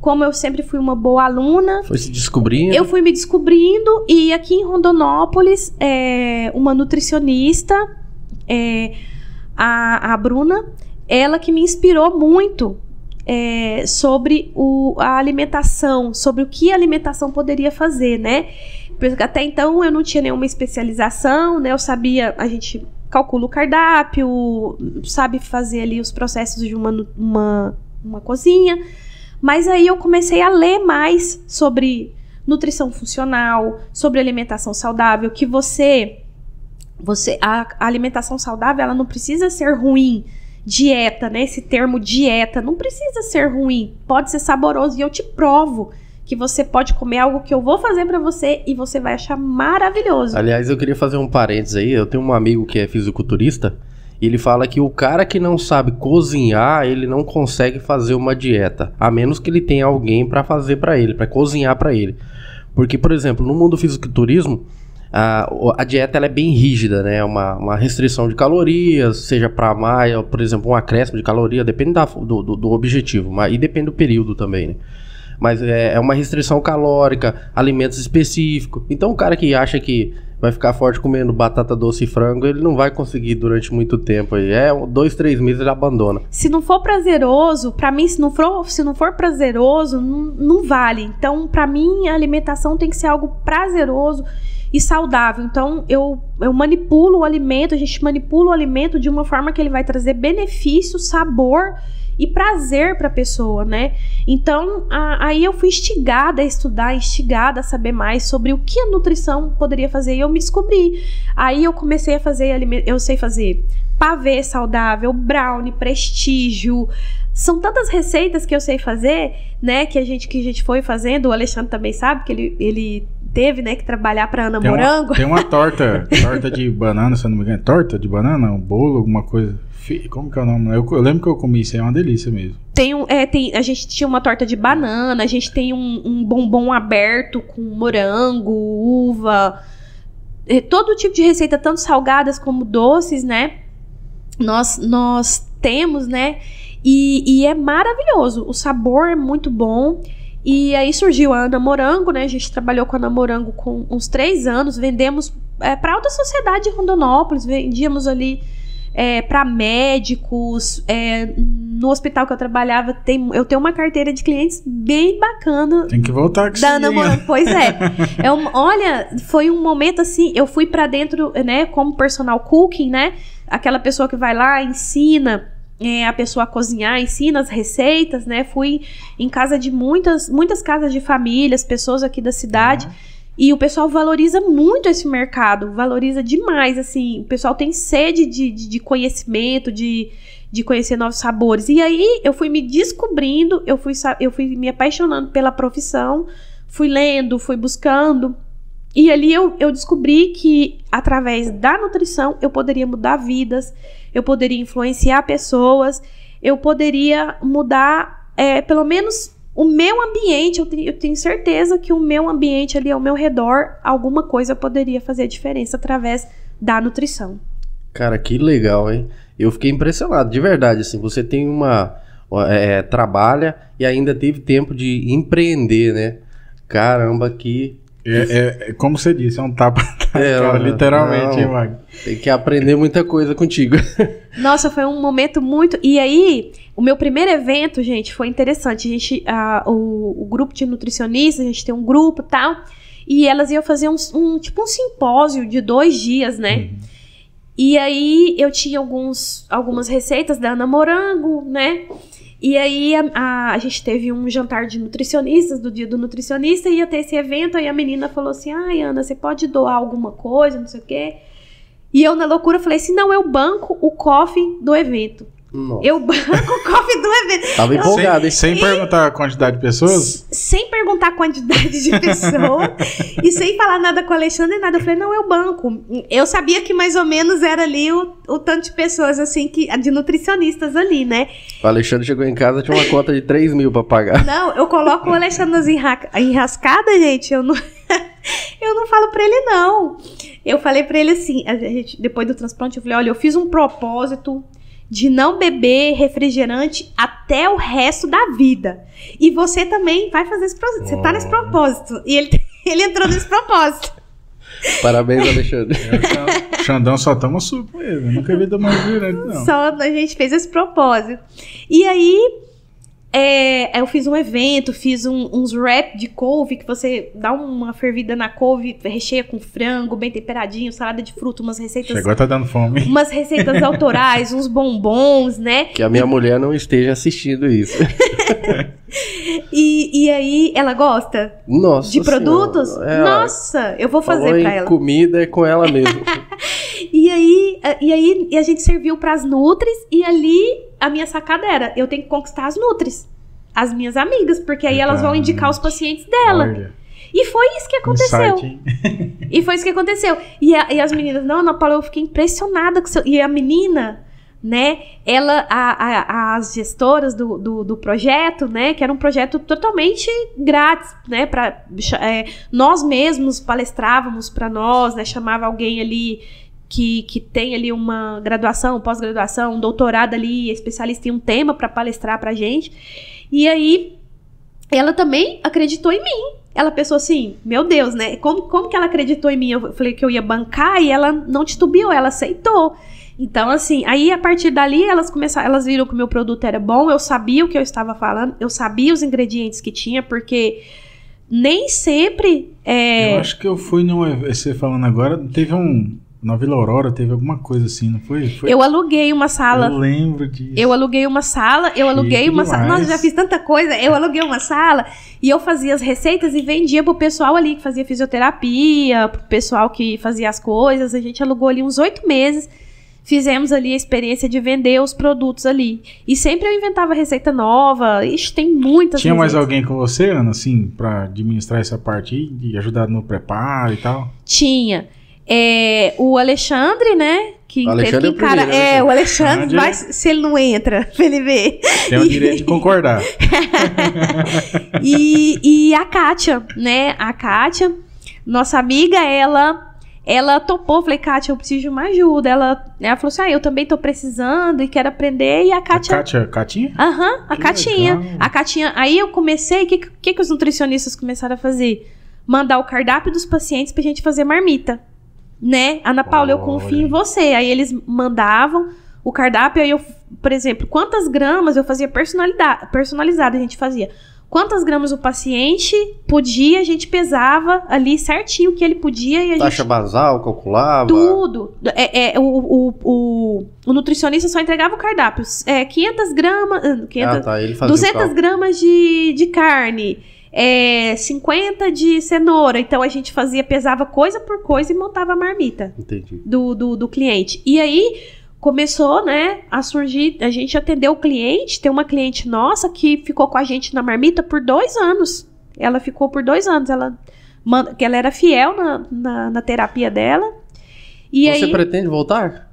como eu sempre fui uma boa aluna. Foi se descobrindo? Eu fui me descobrindo, e aqui em Rondonópolis, uma nutricionista, a Bruna, ela que me inspirou muito sobre a alimentação, sobre o que a alimentação poderia fazer, né? Porque até então eu não tinha nenhuma especialização, né? Eu sabia, a gente calcula o cardápio, sabe fazer ali os processos de uma cozinha, mas aí eu comecei a ler mais sobre nutrição funcional, sobre alimentação saudável, que a alimentação saudável, ela não precisa ser ruim. Dieta, né? Esse termo dieta não precisa ser ruim, pode ser saboroso, e eu te provo que você pode comer algo que eu vou fazer pra você e você vai achar maravilhoso. Aliás, eu queria fazer um parênteses aí. Eu tenho um amigo que é fisiculturista e ele fala que o cara que não sabe cozinhar, ele não consegue fazer uma dieta, a menos que ele tenha alguém pra fazer pra ele, pra cozinhar pra ele. Porque, por exemplo, no mundo do fisiculturismo, a dieta ela é bem rígida, né? Uma restrição de calorias, seja para mais, por exemplo, um acréscimo de caloria, depende do objetivo, e depende do período também, né? Mas é uma restrição calórica, alimentos específicos. Então o cara que acha que vai ficar forte comendo batata doce e frango, ele não vai conseguir durante muito tempo. 2, 3 meses ele abandona. Se não for prazeroso, pra mim, se não for prazeroso, não vale. Então, pra mim, a alimentação tem que ser algo prazeroso e saudável. Então, eu manipulo o alimento, a gente manipula o alimento de uma forma que ele vai trazer benefício, sabor e prazer para a pessoa, né? Então, aí eu fui instigada a estudar, instigada a saber mais sobre o que a nutrição poderia fazer, e eu me descobri. Aí eu comecei a fazer, eu sei fazer pavê saudável, brownie, prestígio. São tantas receitas que eu sei fazer, né? Que a gente foi fazendo. O Alexandre também sabe que ele teve, né, que trabalhar pra Ana Morango. Tem uma torta de banana, se eu não me engano. Torta de banana? Um bolo, alguma coisa. Como que é o nome? Eu lembro que eu comi isso, é uma delícia mesmo. A gente tinha uma torta de banana, a gente tem um bombom aberto com morango, uva, todo tipo de receita, tanto salgadas como doces, né? Nós temos, né? E é maravilhoso, o sabor é muito bom. E aí surgiu a Ana Morango, né? A gente trabalhou com a Ana Morango com uns 3 anos, vendemos para alta sociedade de Rondonópolis, vendíamos ali para médicos, no hospital que eu trabalhava, eu tenho uma carteira de clientes bem bacana. Tem que voltar com da Ana Morango. Pois é. Olha, foi um momento assim, eu fui para dentro, né, como personal cooking, né? Aquela pessoa que vai lá, ensina a pessoa a cozinhar, ensina as receitas, né? Fui em casa de muitas casas de famílias, pessoas aqui da cidade. E o pessoal valoriza muito esse mercado, valoriza demais, assim, o pessoal tem sede de conhecimento, de conhecer novos sabores. E aí eu fui me descobrindo, eu fui me apaixonando pela profissão, fui lendo, fui buscando. E ali eu descobri que através da nutrição eu poderia mudar vidas, eu poderia influenciar pessoas, eu poderia mudar pelo menos o meu ambiente. Eu tenho certeza que o meu ambiente ali ao meu redor, alguma coisa poderia fazer diferença através da nutrição. Cara, que legal, hein? Eu fiquei impressionado, de verdade, assim, você tem trabalha e ainda teve tempo de empreender, né? Caramba, que... como você disse, é um tapa cara, literalmente, hein, Magno? Tem que aprender muita coisa contigo. Nossa, foi um momento muito... E aí, o meu primeiro evento, gente, foi interessante. A gente, o grupo de nutricionistas, a gente tem um grupo e tal, e elas iam fazer um simpósio de 2 dias, né? E aí, eu tinha algumas receitas da Ana Morango, né? E aí, a gente teve um jantar de nutricionistas, do dia do nutricionista, e ia ter esse evento, aí a menina falou assim, ai, Ana, você pode doar alguma coisa, não sei o quê. E eu, na loucura, falei assim, não, eu banco o coffee do evento. Nossa. Eu banco o coffee do evento. Tava empolgado, hein? Sem perguntar a quantidade de pessoas? Sem perguntar a quantidade de pessoas. E sem falar nada com o Alexandre, nada. Eu falei, não, eu banco. Eu sabia que mais ou menos era ali o tanto de pessoas, assim, de nutricionistas ali, né? O Alexandre chegou em casa, tinha uma conta de 3 mil pra pagar. Não, eu coloco o Alexandre nas enrascadas, gente, eu não falo pra ele, não. Eu falei pra ele assim, depois do transplante, eu falei, olha, eu fiz um propósito de não beber refrigerante até o resto da vida. E você também vai fazer esse propósito. Você tá nesse propósito. E ele entrou nesse propósito. Parabéns, Alexandre. O Xandão só toma suco mesmo. Eu nunca vi tomar refrigerante, não. Só a gente fez esse propósito. E aí, eu fiz um evento, fiz uns wrap de couve, que você dá uma fervida na couve, recheia com frango, bem temperadinho, salada de fruta, umas receitas... Chegou, tá dando fome. Umas receitas autorais, uns bombons, né? Que a minha mulher não esteja assistindo isso. E aí, ela gosta? Nossa de produtos? Nossa, eu vou fazer pra ela. Comida é com ela mesmo. E aí a gente serviu pras nutris, e ali a minha sacada era, eu tenho que conquistar as nutris, as minhas amigas, porque aí elas vão indicar os pacientes dela. Olha. E foi isso que aconteceu. E foi isso que aconteceu. E as meninas, não, Ana Paula, eu fiquei impressionada com e a menina, né, as gestoras do projeto, né, que era um projeto totalmente grátis, né, nós mesmos palestrávamos para nós, né, chamava alguém ali que tem ali uma graduação, pós-graduação, um doutorado ali, especialista em um tema para palestrar pra gente. E aí, ela também acreditou em mim. Ela pensou assim, meu Deus, né? Como que ela acreditou em mim? Eu falei que eu ia bancar e ela não titubeou, ela aceitou. Então, assim, aí a partir dali elas viram que o meu produto era bom, eu sabia o que eu estava falando, eu sabia os ingredientes que tinha, porque nem sempre... Eu acho que eu fui você falando agora, teve na Vila Aurora teve alguma coisa assim, não foi? Eu aluguei uma sala. Eu lembro disso. Eu aluguei uma sala. Nossa, já fiz tanta coisa. Eu aluguei uma sala e eu fazia as receitas e vendia pro pessoal ali que fazia fisioterapia, pro pessoal que fazia as coisas. A gente alugou ali uns 8 meses. fizemos ali a experiência de vender os produtos ali. E sempre eu inventava receita nova. Ixi, tem muitas Tinha receitas. mais alguém com você, Ana, assim, pra administrar essa parte aí, de ajudar no preparo e tal? Tinha. O Alexandre, né? Que Alexandre teve que encarar. O Alexandre, mas se ele não entra, pra ele ver. Tem o direito de concordar. E a Kátia, né? A Kátia, nossa amiga, ela topou. Falei, Kátia, eu preciso de uma ajuda. Ela falou assim, eu também tô precisando e quero aprender. E a Kátia... Catinha? Aham, a Catinha. Legal. A Catinha. Aí eu comecei, o que os nutricionistas começaram a fazer? Mandar o cardápio dos pacientes pra gente fazer marmita. Né? Ana Paula, eu confio em você. Aí eles mandavam o cardápio, aí eu, por exemplo, quantas gramas eu fazia personalizado, a gente fazia. Quantas gramas o paciente podia, a gente pesava ali certinho o que ele podia. E a taxa gente... basal, calculava. Tudo. O nutricionista só entregava o cardápio. 500 gramas... ele fazia 200 gramas de carne. 50 de cenoura. Então a gente pesava coisa por coisa e montava a marmita. Entendi. Do cliente. E aí começou, né, a surgir, a gente atendeu o cliente. Tem uma cliente nossa que ficou com a gente na marmita por 2 anos. Ela ficou por 2 anos. Ela era fiel na terapia dela. E Você aí, pretende voltar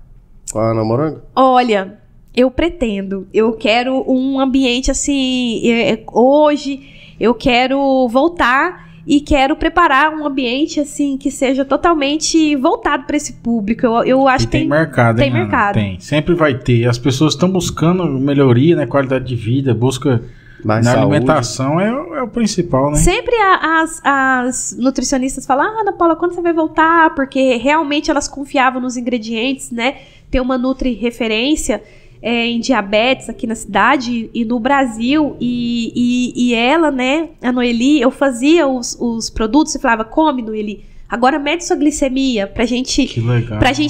com a Ana Morango? olha, eu pretendo. Eu quero um ambiente assim, hoje eu quero voltar e quero preparar um ambiente assim que seja totalmente voltado para esse público. Eu acho que tem mercado, tem hein, Ana? mercado. Tem, sempre vai ter. As pessoas estão buscando melhoria, né, qualidade de vida, busca Mais na saúde. alimentação é o principal, né? Sempre as nutricionistas falam, Ana Paula, quando você vai voltar? Porque realmente elas confiavam nos ingredientes, né? Tem uma Nutri-referência em diabetes aqui na cidade e no Brasil. E ela, né, a Noeli, eu fazia os produtos e falava, come, Noeli. Agora mede sua glicemia pra gente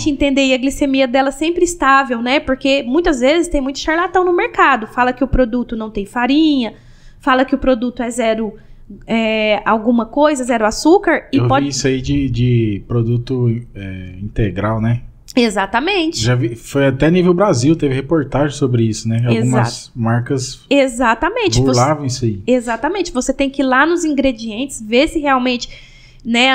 entender. E a glicemia dela sempre estável, né? Porque muitas vezes tem muito charlatão no mercado. Fala que o produto não tem farinha, fala que o produto é zero alguma coisa, zero açúcar. Eu vi isso aí de produto integral, né? Exatamente. Já vi, foi até nível Brasil, teve reportagem sobre isso, né? Algumas marcas burlavam isso aí. Exatamente. Você tem que ir lá nos ingredientes, ver se realmente, né,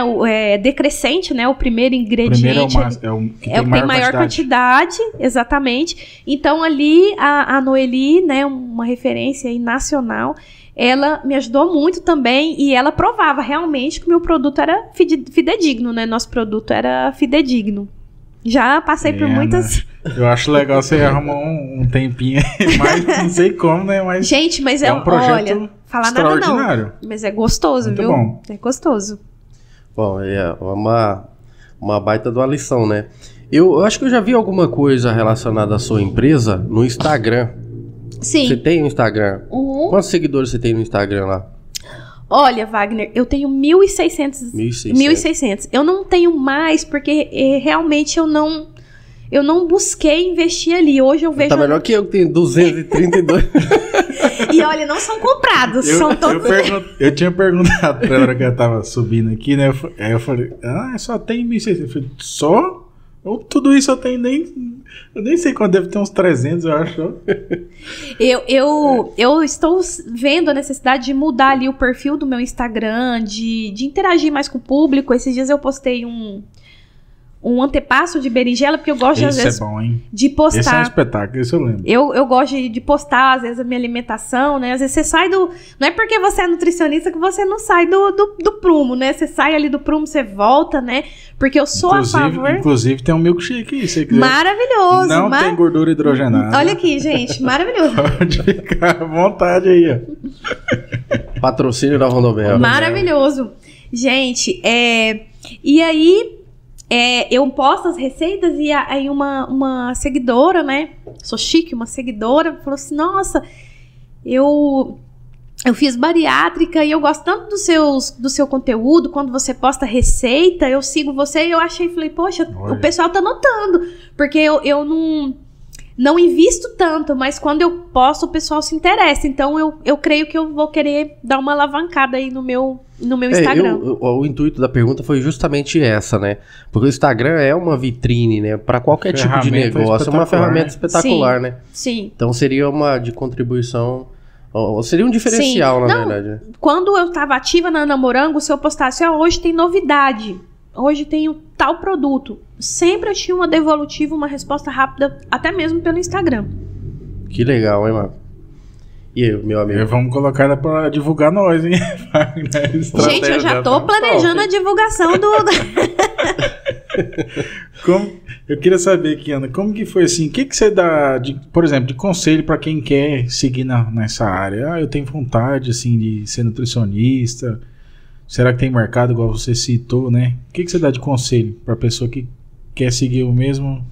decrescente, né? O primeiro ingrediente é o que tem maior quantidade. Exatamente. Então ali a Noeli, né, uma referência aí nacional, ela me ajudou muito também e ela provava realmente que o meu produto era fidedigno, né? Nosso produto era fidedigno. Já passei por muitas... Eu acho legal você arrumar um tempinho aí, mas não sei como, né? Mas gente, mas um projeto olha, falar extraordinário. Nada não. Mas é gostoso, muito viu? Bom. É gostoso. Bom, é uma baita de uma lição, né? Eu acho que eu já vi alguma coisa relacionada à sua empresa no Instagram. Sim. Você tem um Instagram? Uhum. Quantos seguidores você tem no Instagram lá? Olha, Wagner, eu tenho 1.600. 1.600. Eu não tenho mais, porque realmente eu não busquei investir ali. Hoje eu vejo... Tá melhor que eu tenho 232. E olha, não são comprados, são todos... Eu tinha perguntado pra ela que ela tava subindo aqui, né? Aí eu falei, só tem 1.600. Eu falei, só? Ou tudo isso eu tenho eu nem sei quanto, deve ter uns 300, eu acho. Eu estou vendo a necessidade de mudar ali o perfil do meu Instagram, de interagir mais com o público. Esses dias eu postei um antepasso de berinjela, porque eu gosto às vezes bom, hein? de postar. Esse é um espetáculo, isso eu lembro. Eu gosto de postar, às vezes, a minha alimentação, né? Às vezes você sai do... Não é porque você é nutricionista que você não sai do prumo, né? Você sai ali do prumo, você volta, né? Porque eu sou a favor... Inclusive tem um milkshake aí, se você quiser. Maravilhoso! Não tem gordura hidrogenada. Olha aqui, gente, maravilhoso. Pode ficar à vontade aí, ó. Patrocínio da Rondovel. Maravilhoso. Gente, e aí... eu posto as receitas e aí uma seguidora, né? Sou chique, uma seguidora falou assim, nossa, eu fiz bariátrica e eu gosto tanto do seu conteúdo. Quando você posta receita, eu sigo você e eu falei, poxa, olha, o pessoal tá notando, porque eu não invisto tanto, mas quando eu posto, o pessoal se interessa. Então, eu creio que eu vou querer dar uma alavancada aí no meu Instagram. O intuito da pergunta foi justamente essa, né? Porque o Instagram é uma vitrine, né? Para qualquer tipo de negócio, é uma ferramenta espetacular, né? Sim. Então, seria uma de contribuição... Seria um diferencial, na verdade. Quando eu estava ativa na Ana Morango, se eu postasse, hoje tem novidade, hoje tem tal produto, sempre eu tinha uma devolutiva, uma resposta rápida, até mesmo pelo Instagram. Que legal, hein, Marco? E aí, meu amigo? Vamos colocar ela para divulgar nós, hein? Gente, eu já tô planejando a divulgação do... Eu queria saber aqui, Ana, como que foi assim? O que você dá, por exemplo, de conselho para quem quer seguir nessa área? Eu tenho vontade, assim, de ser nutricionista. Será que tem mercado, igual você citou, né? O que você dá de conselho para pessoa que quer seguir o mesmo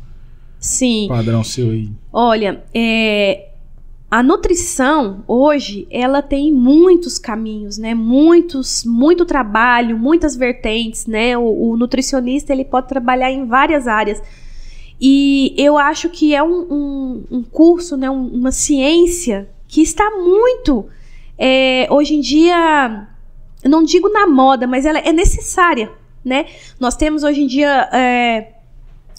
padrão seu aí? Olha, a nutrição, hoje, ela tem muitos caminhos, né? Muito trabalho, muitas vertentes, né? O nutricionista, ele pode trabalhar em várias áreas. E eu acho que é um curso, né? Uma ciência que está muito, hoje em dia, eu não digo na moda, mas ela é necessária, né? Nós temos hoje em dia...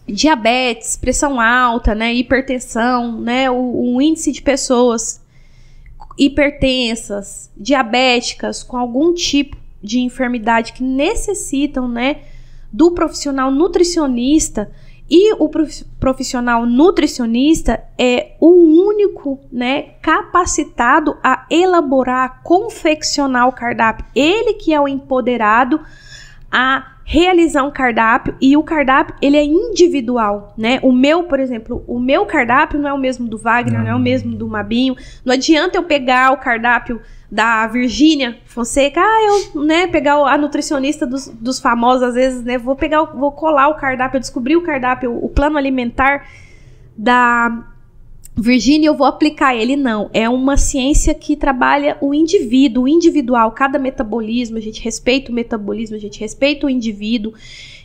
diabetes, pressão alta, né, hipertensão, né, o índice de pessoas hipertensas, diabéticas, com algum tipo de enfermidade que necessitam, né, do profissional nutricionista, e o profissional nutricionista é o único, né, capacitado a elaborar, confeccionar o cardápio. Ele que é o empoderado a realizar um cardápio, e o cardápio, ele é individual, né? por exemplo, o meu cardápio não é o mesmo do Wagner, não é o mesmo do Mabinho. Não adianta eu pegar o cardápio da Virgínia Fonseca, pegar a nutricionista dos famosos, às vezes, né? Vou colar o cardápio, eu descobri o cardápio, o plano alimentar da Virgínia, eu vou aplicar ele. Não, é uma ciência que trabalha o indivíduo, o individual, cada metabolismo, a gente respeita o metabolismo, a gente respeita o indivíduo.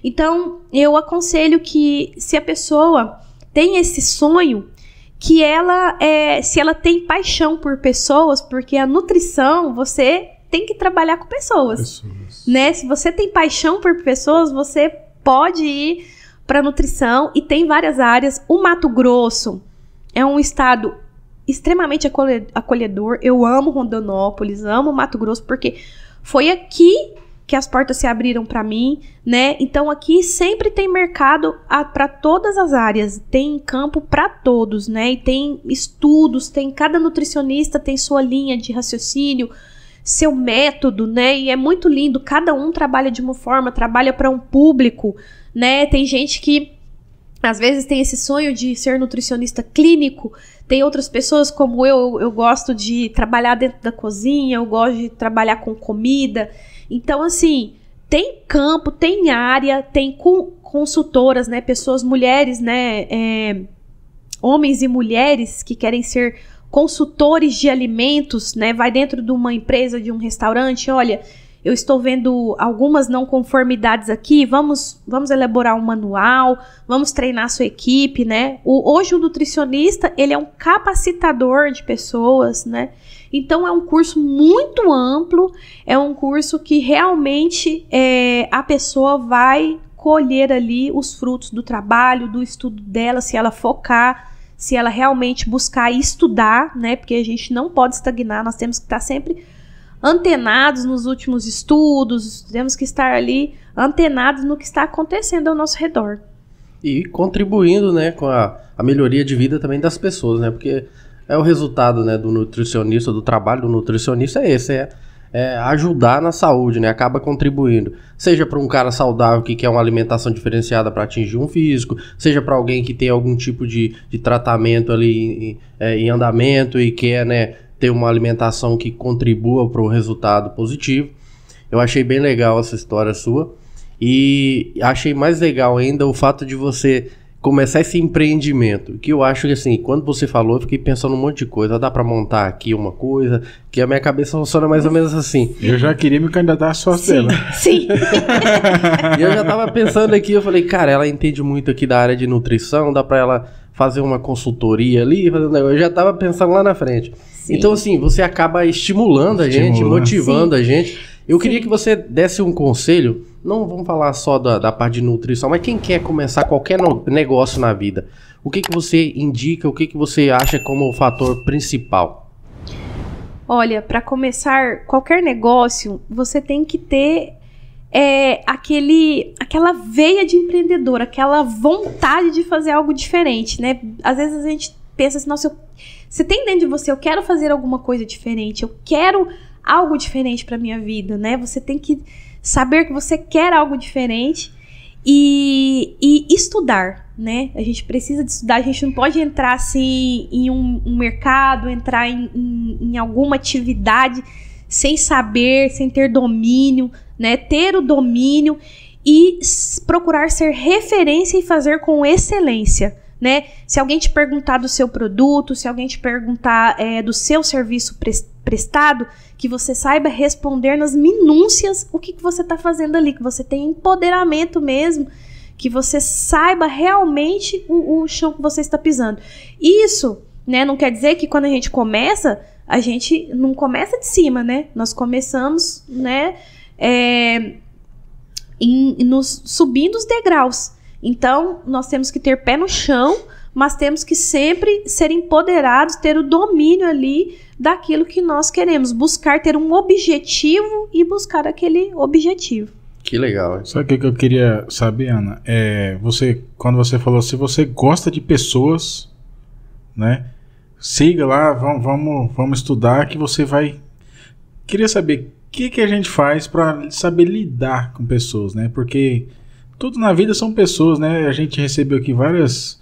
Então, eu aconselho que, se a pessoa tem esse sonho, que ela, se ela tem paixão por pessoas, porque a nutrição, você tem que trabalhar com pessoas. Né? Se você tem paixão por pessoas, você pode ir para a nutrição, e tem várias áreas. O Mato Grosso é um estado extremamente acolhedor. Eu amo Rondonópolis, amo Mato Grosso, porque foi aqui que as portas se abriram para mim, né? Então aqui sempre tem mercado para todas as áreas, tem campo para todos, né? E tem estudos, cada nutricionista tem sua linha de raciocínio, seu método, né? E é muito lindo, cada um trabalha de uma forma, trabalha para um público, né? Tem gente que às vezes tem esse sonho de ser nutricionista clínico, tem outras pessoas como eu gosto de trabalhar dentro da cozinha, eu gosto de trabalhar com comida. Então, assim, tem campo, tem área, tem consultoras, né, pessoas, mulheres, né, homens e mulheres que querem ser consultores de alimentos, né, vai dentro de uma empresa, de um restaurante, olha... Eu estou vendo algumas não conformidades aqui, vamos elaborar um manual, vamos treinar a sua equipe, né? Hoje o nutricionista, ele é um capacitador de pessoas, né? Então é um curso muito amplo, é um curso que realmente a pessoa vai colher ali os frutos do trabalho, do estudo dela, se ela focar, se ela realmente buscar estudar, né? Porque a gente não pode estagnar, nós temos que estar sempre... antenados nos últimos estudos, temos que estar ali antenados no que está acontecendo ao nosso redor. E contribuindo, né, com a melhoria de vida também das pessoas, né, porque é o resultado, né, do nutricionista, do trabalho do nutricionista é esse, é ajudar na saúde, né, acaba contribuindo, seja para um cara saudável que quer uma alimentação diferenciada para atingir um físico, seja para alguém que tem algum tipo de tratamento ali em andamento e quer, né, ter uma alimentação que contribua para o resultado positivo. Eu achei bem legal essa história sua, e achei mais legal ainda o fato de você começar esse empreendimento, que eu acho que assim, quando você falou, eu fiquei pensando um monte de coisa. Dá pra montar aqui uma coisa, que a minha cabeça funciona mais ou menos assim. Eu já queria me candidatar a sócio dela. Sim. E eu já tava pensando aqui, eu falei, cara, ela entende muito aqui da área de nutrição, dá pra ela fazer uma consultoria ali, fazer um negócio. Eu já tava pensando lá na frente. Sim. Então assim, você acaba estimulando a gente, motivando a gente. Eu queria que você desse um conselho, não vamos falar só da parte de nutrição, mas quem quer começar qualquer negócio na vida, o que você indica, o que você acha como o fator principal? Olha, para começar qualquer negócio, você tem que ter aquela veia de empreendedor, aquela vontade de fazer algo diferente, né? Às vezes a gente pensa assim, nossa, você tem dentro de você, eu quero fazer alguma coisa diferente, eu quero algo diferente para minha vida, né? Você tem que saber que você quer algo diferente e estudar, né? A gente precisa de estudar, a gente não pode entrar assim em um mercado, entrar em alguma atividade sem saber, sem ter domínio, né? Ter o domínio e procurar ser referência e fazer com excelência, né? Se alguém te perguntar do seu produto, se alguém te perguntar do seu serviço prestado, que você saiba responder nas minúcias o que você está fazendo ali, que você tenha empoderamento mesmo, que você saiba realmente o chão que você está pisando. Isso, né, não quer dizer que quando a gente não começa de cima, né? Nós começamos, né, subindo os degraus. Então, nós temos que ter pé no chão, mas temos que sempre ser empoderados, ter o domínio ali daquilo que nós queremos. Buscar ter um objetivo e buscar aquele objetivo. Que legal. Sabe o que eu queria saber, Ana? Quando você falou, se você gosta de pessoas, né? Siga lá, vamos estudar que você vai... Queria saber o que a gente faz para saber lidar com pessoas, né? Porque tudo na vida são pessoas, né? A gente recebeu aqui várias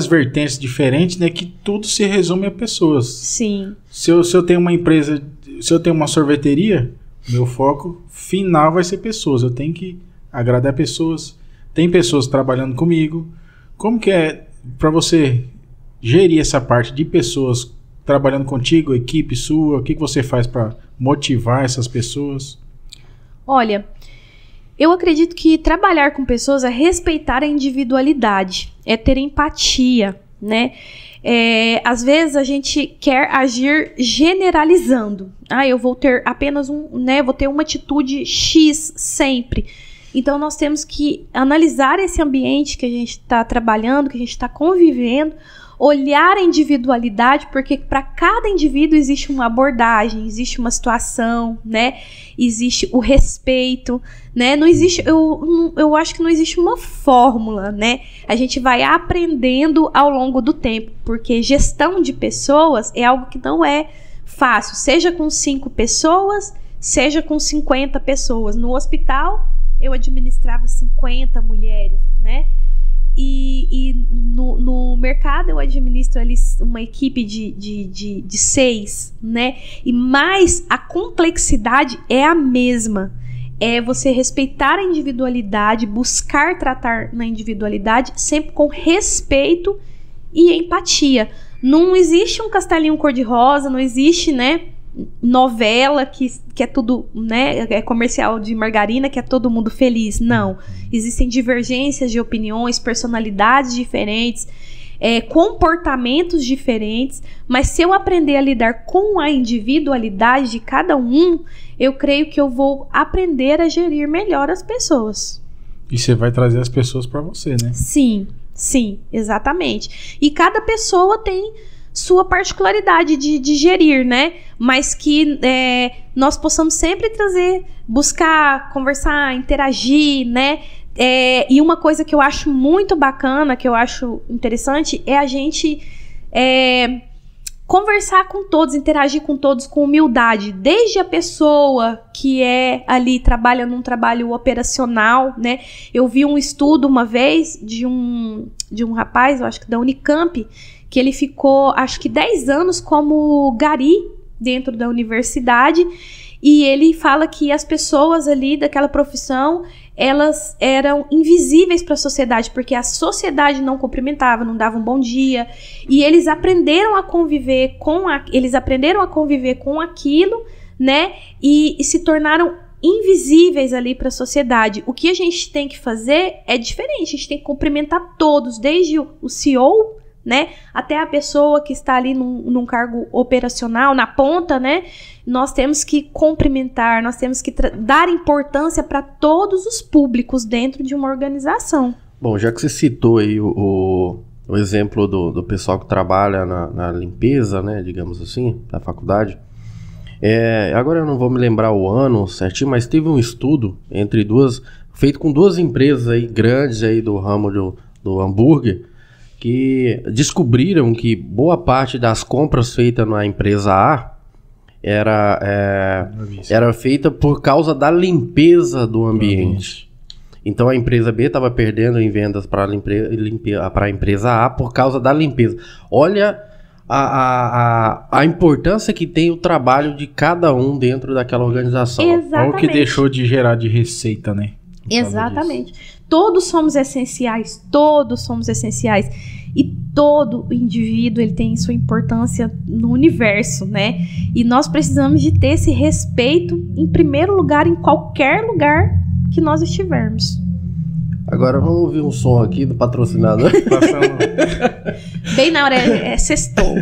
vertentes diferentes, né? Que tudo se resume a pessoas. Sim. Se eu tenho uma empresa, se eu tenho uma sorveteria, meu foco final vai ser pessoas. Eu tenho que agradar pessoas. Tem pessoas trabalhando comigo. Como que é para você gerir essa parte de pessoas trabalhando contigo, equipe sua? O que você faz para motivar essas pessoas? Olha, eu acredito que trabalhar com pessoas é respeitar a individualidade, é ter empatia, né? Às vezes a gente quer agir generalizando. Eu vou ter apenas vou ter uma atitude X sempre. Então nós temos que analisar esse ambiente que a gente está trabalhando, que a gente está convivendo, olhar a individualidade, porque para cada indivíduo existe uma abordagem, existe uma situação, né? Existe o respeito, né? Não existe, eu acho que não existe uma fórmula, né? A gente vai aprendendo ao longo do tempo, porque gestão de pessoas é algo que não é fácil, seja com 5 pessoas, seja com 50 pessoas. No hospital, eu administrava 50 mulheres, né? E no mercado eu administro ali uma equipe de 6, né? Mas a complexidade é a mesma. É você respeitar a individualidade, buscar tratar na individualidade sempre com respeito e empatia. Não existe um castelinho cor-de-rosa, não existe, né, novela que é tudo, né, é comercial de margarina, que é todo mundo feliz. Não. Existem divergências de opiniões, personalidades diferentes, comportamentos diferentes, mas se eu aprender a lidar com a individualidade de cada um, eu creio que eu vou aprender a gerir melhor as pessoas. E você vai trazer as pessoas para você, né? Sim, exatamente. E cada pessoa tem sua particularidade de gerir, né? Mas que nós possamos sempre buscar, conversar, interagir, né? E uma coisa que eu acho muito bacana, que eu acho interessante, é a gente conversar com todos, interagir com todos com humildade. Desde a pessoa que trabalha num trabalho operacional, né? Eu vi um estudo uma vez de um rapaz, eu acho que da Unicamp, que ele ficou, acho que 10 anos como gari dentro da universidade, E ele fala que as pessoas ali daquela profissão, elas eram invisíveis para a sociedade, porque a sociedade não cumprimentava, não dava um bom dia, e eles aprenderam a conviver com aquilo, né, e se tornaram invisíveis ali para a sociedade. O que a gente tem que fazer é diferente, a gente tem que cumprimentar todos, desde o CEO, né, até a pessoa que está ali num cargo operacional, na ponta, né, nós temos que cumprimentar, nós temos que dar importância para todos os públicos dentro de uma organização. Bom, já que você citou aí o exemplo do pessoal que trabalha na limpeza, né, digamos assim, da faculdade, agora eu não vou me lembrar o ano certinho, mas teve um estudo feito com duas empresas aí grandes aí do ramo do hambúrguer, que descobriram que boa parte das compras feitas na empresa A era feita por causa da limpeza do ambiente. Então a empresa B estava perdendo em vendas para a empresa A por causa da limpeza. Olha a importância que tem o trabalho de cada um dentro daquela organização. Exatamente. Olha o que deixou de gerar de receita, né? Exatamente. Todos somos essenciais, e todo indivíduo ele tem sua importância no universo, né? E nós precisamos de ter esse respeito em primeiro lugar, em qualquer lugar que nós estivermos. Agora vamos ouvir um som aqui do patrocinador. Bem na hora, sextou.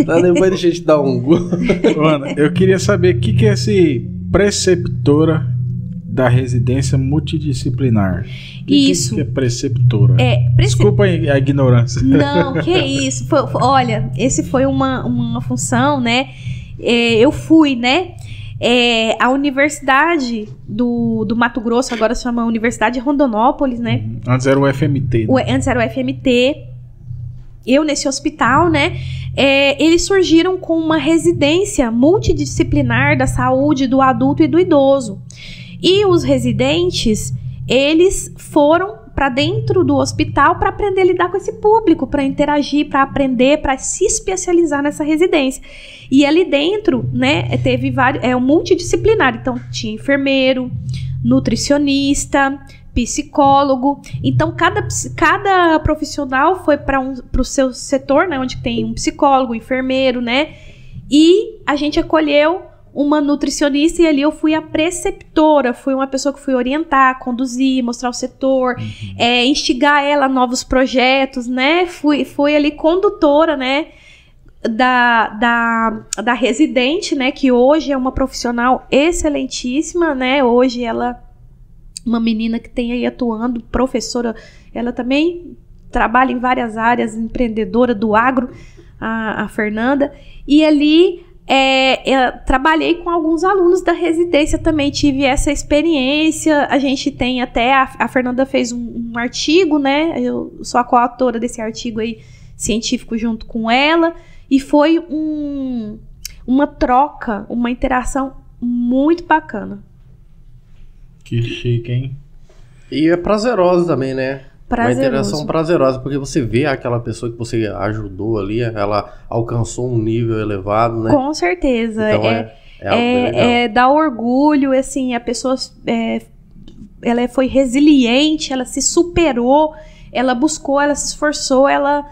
Tá, depois deixa eu te dar um gol. Ana, eu queria saber o que é esse preceptora da residência multidisciplinar. Isso. Que é preceptora? Desculpa a ignorância. Não, que isso. Olha, esse foi uma função, né? Eu fui, né? A Universidade do Mato Grosso, agora se chama Universidade de Rondonópolis, né? Antes era o FMT. Né? Antes era o FMT. Eu, nesse hospital, né? Eles surgiram com uma residência multidisciplinar da saúde do adulto e do idoso. E os residentes, eles foram para dentro do hospital para aprender a lidar com esse público, para interagir, para aprender, para se especializar nessa residência. E ali dentro, né, teve vários, multidisciplinar. Então, tinha enfermeiro, nutricionista, psicólogo. Então, cada profissional foi para o seu setor, né, onde tem um psicólogo, um enfermeiro, né? E a gente acolheu uma nutricionista, e ali eu fui a preceptora, fui uma pessoa que fui orientar, conduzir, mostrar o setor, instigar ela a novos projetos, né? Fui ali condutora, né? Da residente, né? Que hoje é uma profissional excelentíssima, né? Hoje ela, uma menina que tem aí atuando, professora, ela também trabalha em várias áreas, empreendedora do agro, a Fernanda, e ali eu trabalhei com alguns alunos da residência também, tive essa experiência. A gente tem até, a Fernanda fez um artigo, né? Eu sou a coautora desse artigo aí, científico, junto com ela, e foi uma troca, uma interação muito bacana. Que chique, hein? E é prazerosa também, né? Prazeroso. Uma interação prazerosa, porque você vê aquela pessoa que você ajudou ali, ela alcançou um nível elevado, né? Com certeza. Então dá orgulho, assim, a pessoa ela foi resiliente, ela se superou, ela buscou, ela se esforçou, ela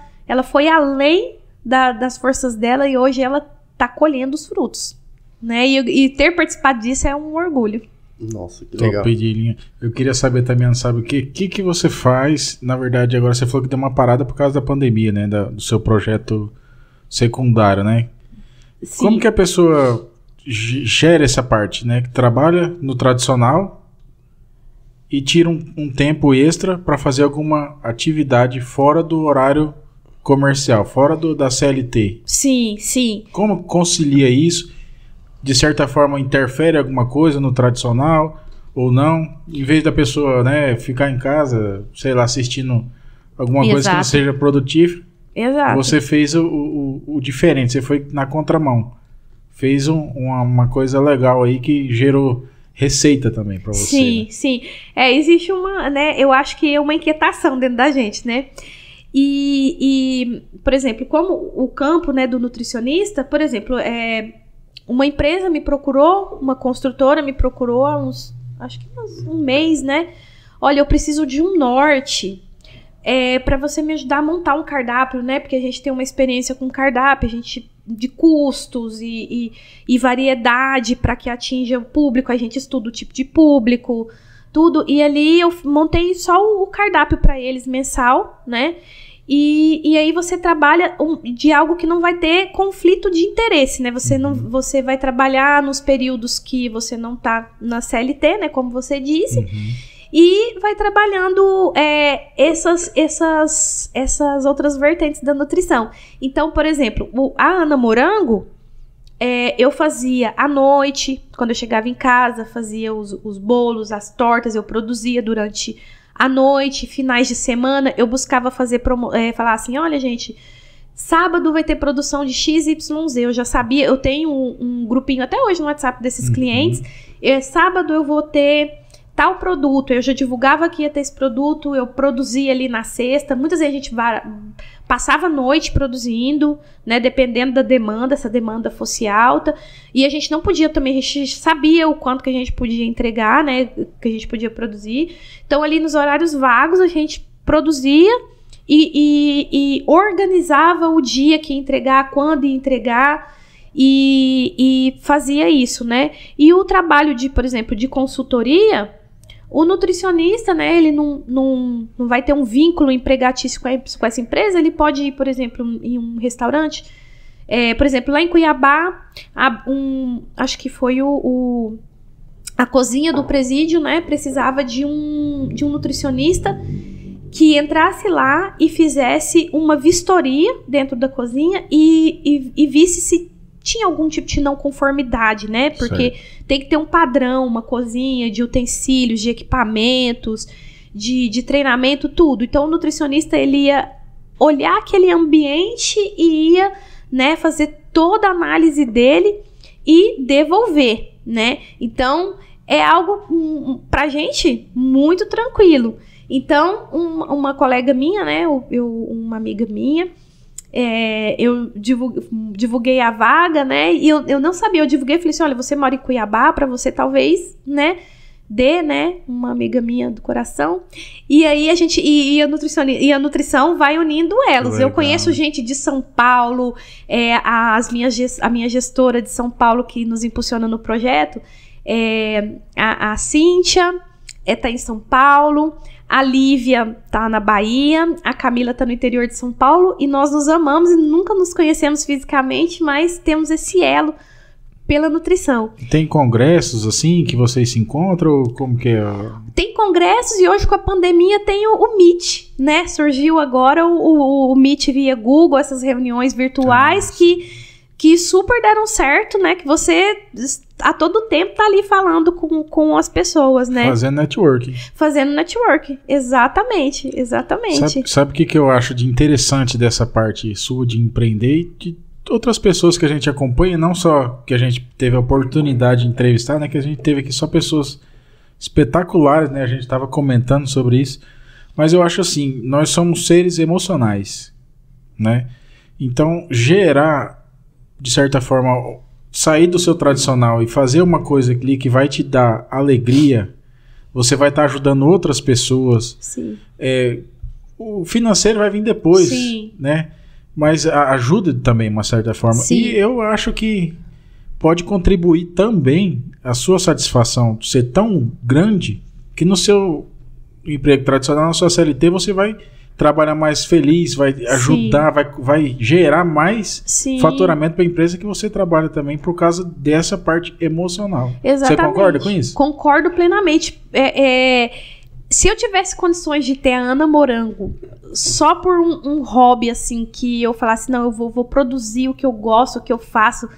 foi além das forças dela, e hoje ela tá colhendo os frutos, né? E ter participado disso é um orgulho. Nossa, que legal. Eu queria saber também, sabe o que você faz? Na verdade, agora você falou que deu uma parada por causa da pandemia, né? Do seu projeto secundário, né? Sim. Como que a pessoa gera essa parte, né? Que trabalha no tradicional e tira um tempo extra para fazer alguma atividade fora do horário comercial, fora da CLT. Sim, sim. Como concilia isso? De certa forma interfere alguma coisa no tradicional ou não? Em vez da pessoa, né, ficar em casa, sei lá, assistindo alguma coisa que não seja produtiva, você fez o diferente, você foi na contramão. Fez uma coisa legal aí que gerou receita também para você. Sim, né? Sim. Existe eu acho que é uma inquietação dentro da gente, né? E por exemplo, como o campo, né, do nutricionista, por exemplo, uma empresa me procurou, uma construtora me procurou há acho que um mês, né? Olha, eu preciso de um norte para você me ajudar a montar um cardápio, né? Porque a gente tem uma experiência com cardápio, de custos e variedade para que atinja o público, a gente estuda o tipo de público, tudo. E ali eu montei só o cardápio para eles mensal, né? E aí você trabalha de algo que não vai ter conflito de interesse, né? Você vai trabalhar nos períodos que você não tá na CLT, né? Como você disse. E vai trabalhando essas outras vertentes da nutrição. Então, por exemplo, a Ana Morango, eu fazia à noite, quando eu chegava em casa, fazia os bolos, as tortas, eu produzia durante a noite, finais de semana, eu buscava falar assim, olha, gente, sábado vai ter produção de XYZ, eu já sabia, eu tenho um grupinho até hoje no WhatsApp desses clientes, sábado eu vou ter tal produto, eu já divulgava que ia ter esse produto, eu produzia ali na sexta, muitas vezes a gente passava a noite produzindo, né, dependendo da demanda, se a demanda fosse alta, e a gente não podia também, a gente sabia o quanto que a gente podia entregar, né, que a gente podia produzir, então ali nos horários vagos a gente produzia e organizava o dia que ia entregar, quando ia entregar, e fazia isso, né, e o trabalho por exemplo, de consultoria, o nutricionista, né, ele não vai ter um vínculo empregatício com essa empresa, ele pode ir, por exemplo, em um restaurante, por exemplo, lá em Cuiabá, acho que foi a cozinha do presídio, né, precisava de um nutricionista que entrasse lá e fizesse uma vistoria dentro da cozinha e visse se tinha algum tipo de não conformidade, né? Porque tem que ter um padrão, uma cozinha de utensílios, de equipamentos, de treinamento, tudo. Então, o nutricionista, ele ia olhar aquele ambiente e ia, né, fazer toda a análise dele e devolver, né? Então, é algo, pra gente, muito tranquilo. Então, uma colega minha, né, uma amiga minha, eu divulguei a vaga, né, e eu não sabia, eu divulguei, falei assim, olha, você mora em Cuiabá, para você talvez, né, né, uma amiga minha do coração, e aí a gente, e a nutrição vai unindo elas. Legal. Eu conheço gente de São Paulo, a minha gestora de São Paulo que nos impulsiona no projeto, a Cíntia, tá em São Paulo, a Lívia tá na Bahia, a Camila tá no interior de São Paulo, e nós nos amamos e nunca nos conhecemos fisicamente, mas temos esse elo pela nutrição. Tem congressos assim que vocês se encontram? Como que é? Tem congressos, e hoje com a pandemia tem o Meet, né? Surgiu agora o Meet via Google, essas reuniões virtuais que super deram certo, né? Que você a todo tempo tá ali falando com as pessoas, né? Fazendo networking. Fazendo networking, exatamente. Sabe o que eu acho de interessante dessa parte sua de empreender e de outras pessoas que a gente acompanha, não só que a gente teve a oportunidade de entrevistar, né? Que a gente teve aqui só pessoas espetaculares, né? A gente estava comentando sobre isso. Mas eu acho assim, nós somos seres emocionais, né? Então, de certa forma, sair do seu tradicional e fazer uma coisa ali que vai te dar alegria, você vai estar ajudando outras pessoas. Sim. O financeiro vai vir depois, sim, né? Mas ajuda também, de uma certa forma. Sim. E eu acho que pode contribuir também a sua satisfação de ser tão grande que no seu emprego tradicional, na sua CLT, você vai trabalhar mais feliz, vai ajudar, vai gerar mais faturamento para a empresa que você trabalha também por causa dessa parte emocional. Exatamente. Você concorda com isso? Concordo plenamente. Se eu tivesse condições de ter a Ana Morango só por um hobby, assim, que eu falasse, não, eu vou produzir o que eu gosto, o que eu faço,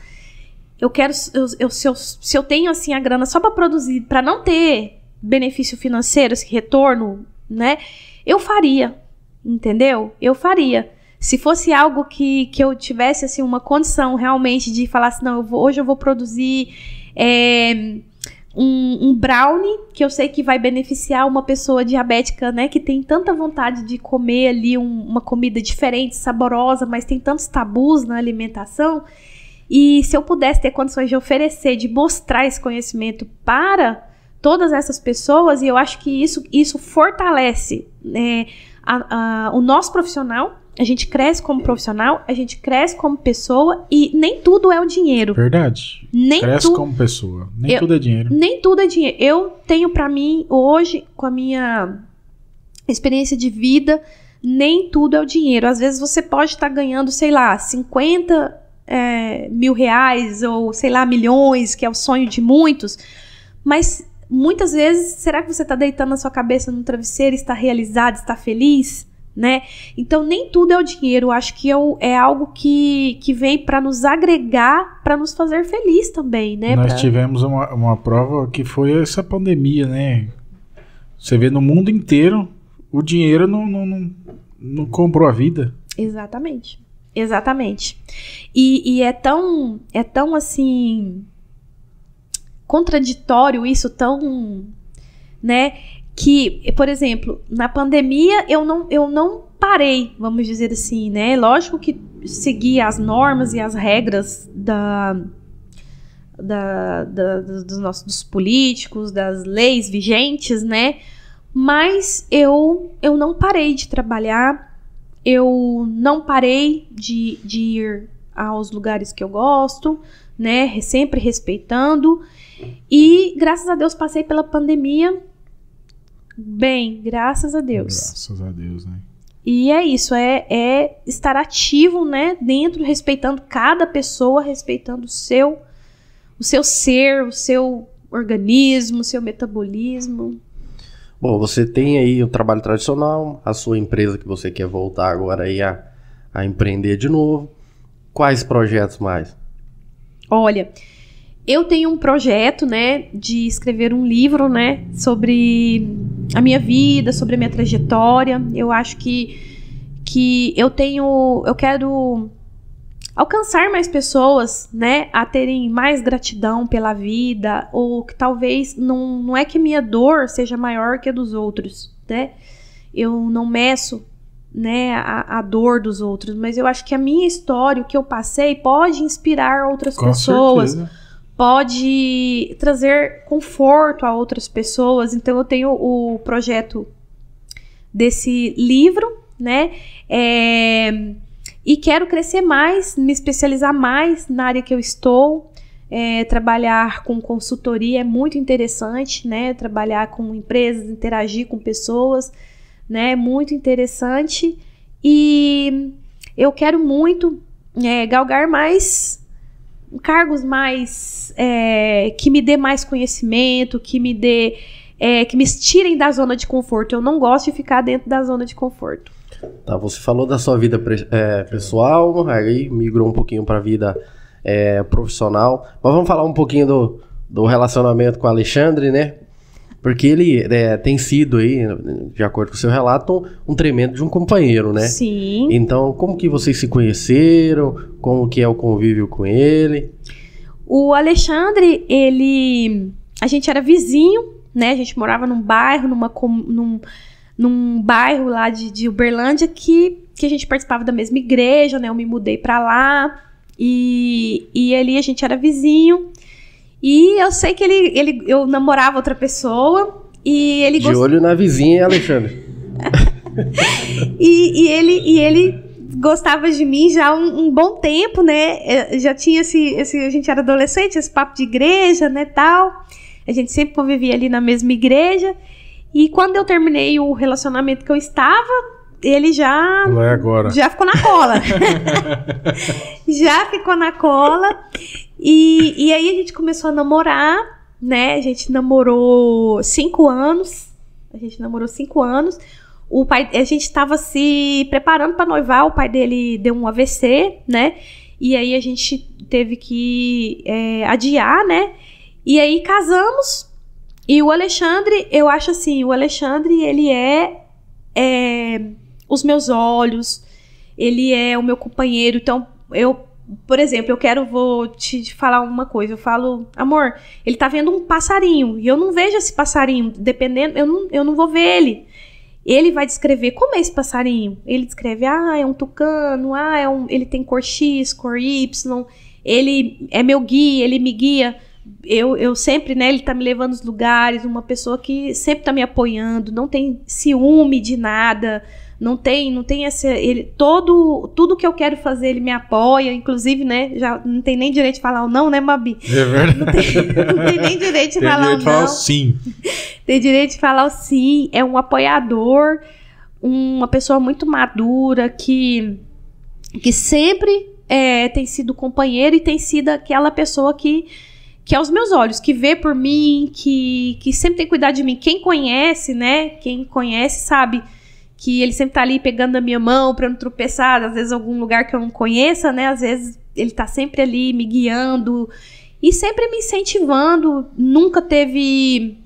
eu quero, se eu tenho, assim, a grana só para produzir, para não ter benefício financeiro, esse retorno, né, eu faria. Entendeu? Eu faria. Se fosse algo que eu tivesse assim, uma condição realmente de falar assim, não, hoje eu vou produzir um brownie, que eu sei que vai beneficiar uma pessoa diabética, né, que tem tanta vontade de comer ali uma comida diferente, saborosa, mas tem tantos tabus na alimentação, E se eu pudesse ter condições de oferecer, de mostrar esse conhecimento para todas essas pessoas, e eu acho que isso fortalece o nosso profissional. A gente cresce como profissional, a gente cresce como pessoa, e nem tudo é o dinheiro. Verdade. Cresce como pessoa. Nem tudo é dinheiro. Nem tudo é dinheiro. Eu tenho pra mim, hoje, com a minha experiência de vida, nem tudo é o dinheiro. Às vezes você pode estar ganhando, sei lá, 50 mil reais, ou sei lá, milhões, que é o sonho de muitos, mas muitas vezes, será que você está deitando a sua cabeça no travesseiro e está realizado, está feliz? Né? Então nem tudo é o dinheiro. Eu acho que é algo que vem para nos agregar, para nos fazer feliz também, né? Nós tivemos uma prova que foi essa pandemia, né? Você vê no mundo inteiro, o dinheiro não comprou a vida. Exatamente. E é tão assim contraditório isso, tão, né? Que, por exemplo, na pandemia eu não parei, vamos dizer assim, né? Lógico que segui as normas e as regras dos políticos, das leis vigentes, né? Mas eu não parei de trabalhar, eu não parei de ir aos lugares que eu gosto, né? Sempre respeitando. E, graças a Deus, passei pela pandemia bem, graças a Deus. Graças a Deus, né? E é isso, é estar ativo, né, dentro, respeitando cada pessoa, respeitando o seu ser, o seu organismo, o seu metabolismo. Bom, você tem aí o trabalho tradicional, a sua empresa que você quer voltar agora aí a empreender de novo. Quais projetos mais? Olha, eu tenho um projeto, né, de escrever um livro, né, sobre a minha vida, sobre a minha trajetória. Eu acho que eu quero alcançar mais pessoas, né, a terem mais gratidão pela vida, ou que talvez não é que minha dor seja maior que a dos outros, né? Eu não meço, né, a dor dos outros, mas eu acho que a minha história, o que eu passei, pode inspirar outras pessoas. Certeza. Pode trazer conforto a outras pessoas. Então eu tenho o projeto desse livro, né? E quero crescer mais, me especializar mais na área que eu estou. Trabalhar com consultoria é muito interessante, né? Trabalhar com empresas, interagir com pessoas, né? Muito interessante. E eu quero muito galgar mais cargos mais que me dê mais conhecimento, que me tirem da zona de conforto. Eu não gosto de ficar dentro da zona de conforto. Tá, você falou da sua vida pessoal, aí migrou um pouquinho para a vida profissional, mas vamos falar um pouquinho do relacionamento com o Alexandre, né? Porque ele tem sido aí, de acordo com o seu relato, um tremendo de um companheiro, né? Sim. Então, como que vocês se conheceram? Como que é o convívio com ele? O Alexandre, a gente era vizinho, né? A gente morava num bairro, num bairro lá de Uberlândia que a gente participava da mesma igreja, né? Eu me mudei pra lá e ali a gente era vizinho. E eu sei que eu namorava outra pessoa e ele... De olho na vizinha, Alexandre. e ele gostava de mim já há um bom tempo, né? Já tinha a gente era adolescente, esse papo de igreja, né, tal. A gente sempre convivia ali na mesma igreja. E quando eu terminei o relacionamento que eu estava, ele já ficou na cola. Já ficou na cola. E aí a gente começou a namorar, né? A gente namorou 5 anos. A gente estava se preparando para noivar. O pai dele deu um AVC, né? E aí a gente teve que adiar, né? E aí casamos. E o Alexandre, eu acho assim, ele é os meus olhos, ele é o meu companheiro. Então, por exemplo, vou te falar uma coisa. Eu falo, amor, ele tá vendo um passarinho e eu não vejo esse passarinho, dependendo, eu não vou ver ele. Ele vai descrever como é esse passarinho. Ele descreve, é um tucano, ele tem cor X, cor Y. ele é meu guia, ele me guia. Eu sempre, né, ele tá me levando nos lugares, uma pessoa que sempre tá me apoiando, não tem ciúme de nada, não tem essa, tudo que eu quero fazer ele me apoia, inclusive, né, já não tem nem direito de falar o não, né, Mabi? É verdade. Não tem nem direito de tem falar direito o falar não. O sim. Tem direito de falar o sim, é um apoiador, uma pessoa muito madura, que sempre tem sido companheira e tem sido aquela pessoa que aos meus olhos, que vê por mim, que sempre tem cuidado de mim. Quem conhece, né? Quem conhece sabe que ele sempre tá ali pegando a minha mão pra eu não tropeçar, às vezes em algum lugar que eu não conheça, né? Às vezes ele tá sempre ali me guiando e sempre me incentivando. Nunca teve...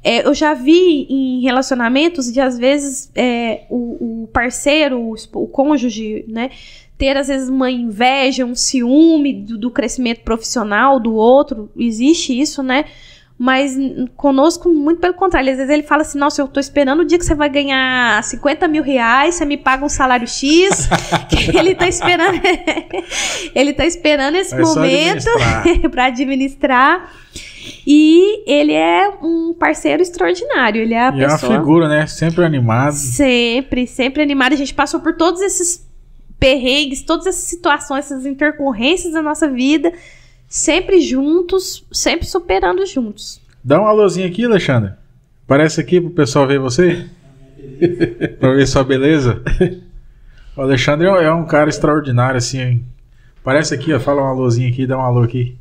eu já vi em relacionamentos de, às vezes, o parceiro, o cônjuge, né? Ter, às vezes, uma inveja, um ciúme do crescimento profissional do outro. Existe isso, né? Mas conosco, muito pelo contrário. Às vezes ele fala assim, nossa, eu tô esperando o dia que você vai ganhar 50 mil reais, você me paga um salário X, que ele tá esperando... ele tá esperando esse momento para administrar. E ele é um parceiro extraordinário. Ele é a pessoa... é uma figura, né? Sempre animado. Sempre animado. A gente passou por todos esses perrengues, todas essas situações, essas intercorrências da nossa vida, sempre juntos, sempre superando juntos. Dá um alôzinho aqui, Alexandre. Aparece aqui pro pessoal ver você. Pra ver sua beleza. O Alexandre é um cara extraordinário, assim, hein? Aparece aqui, ó. Fala um alôzinho aqui, dá um alô aqui.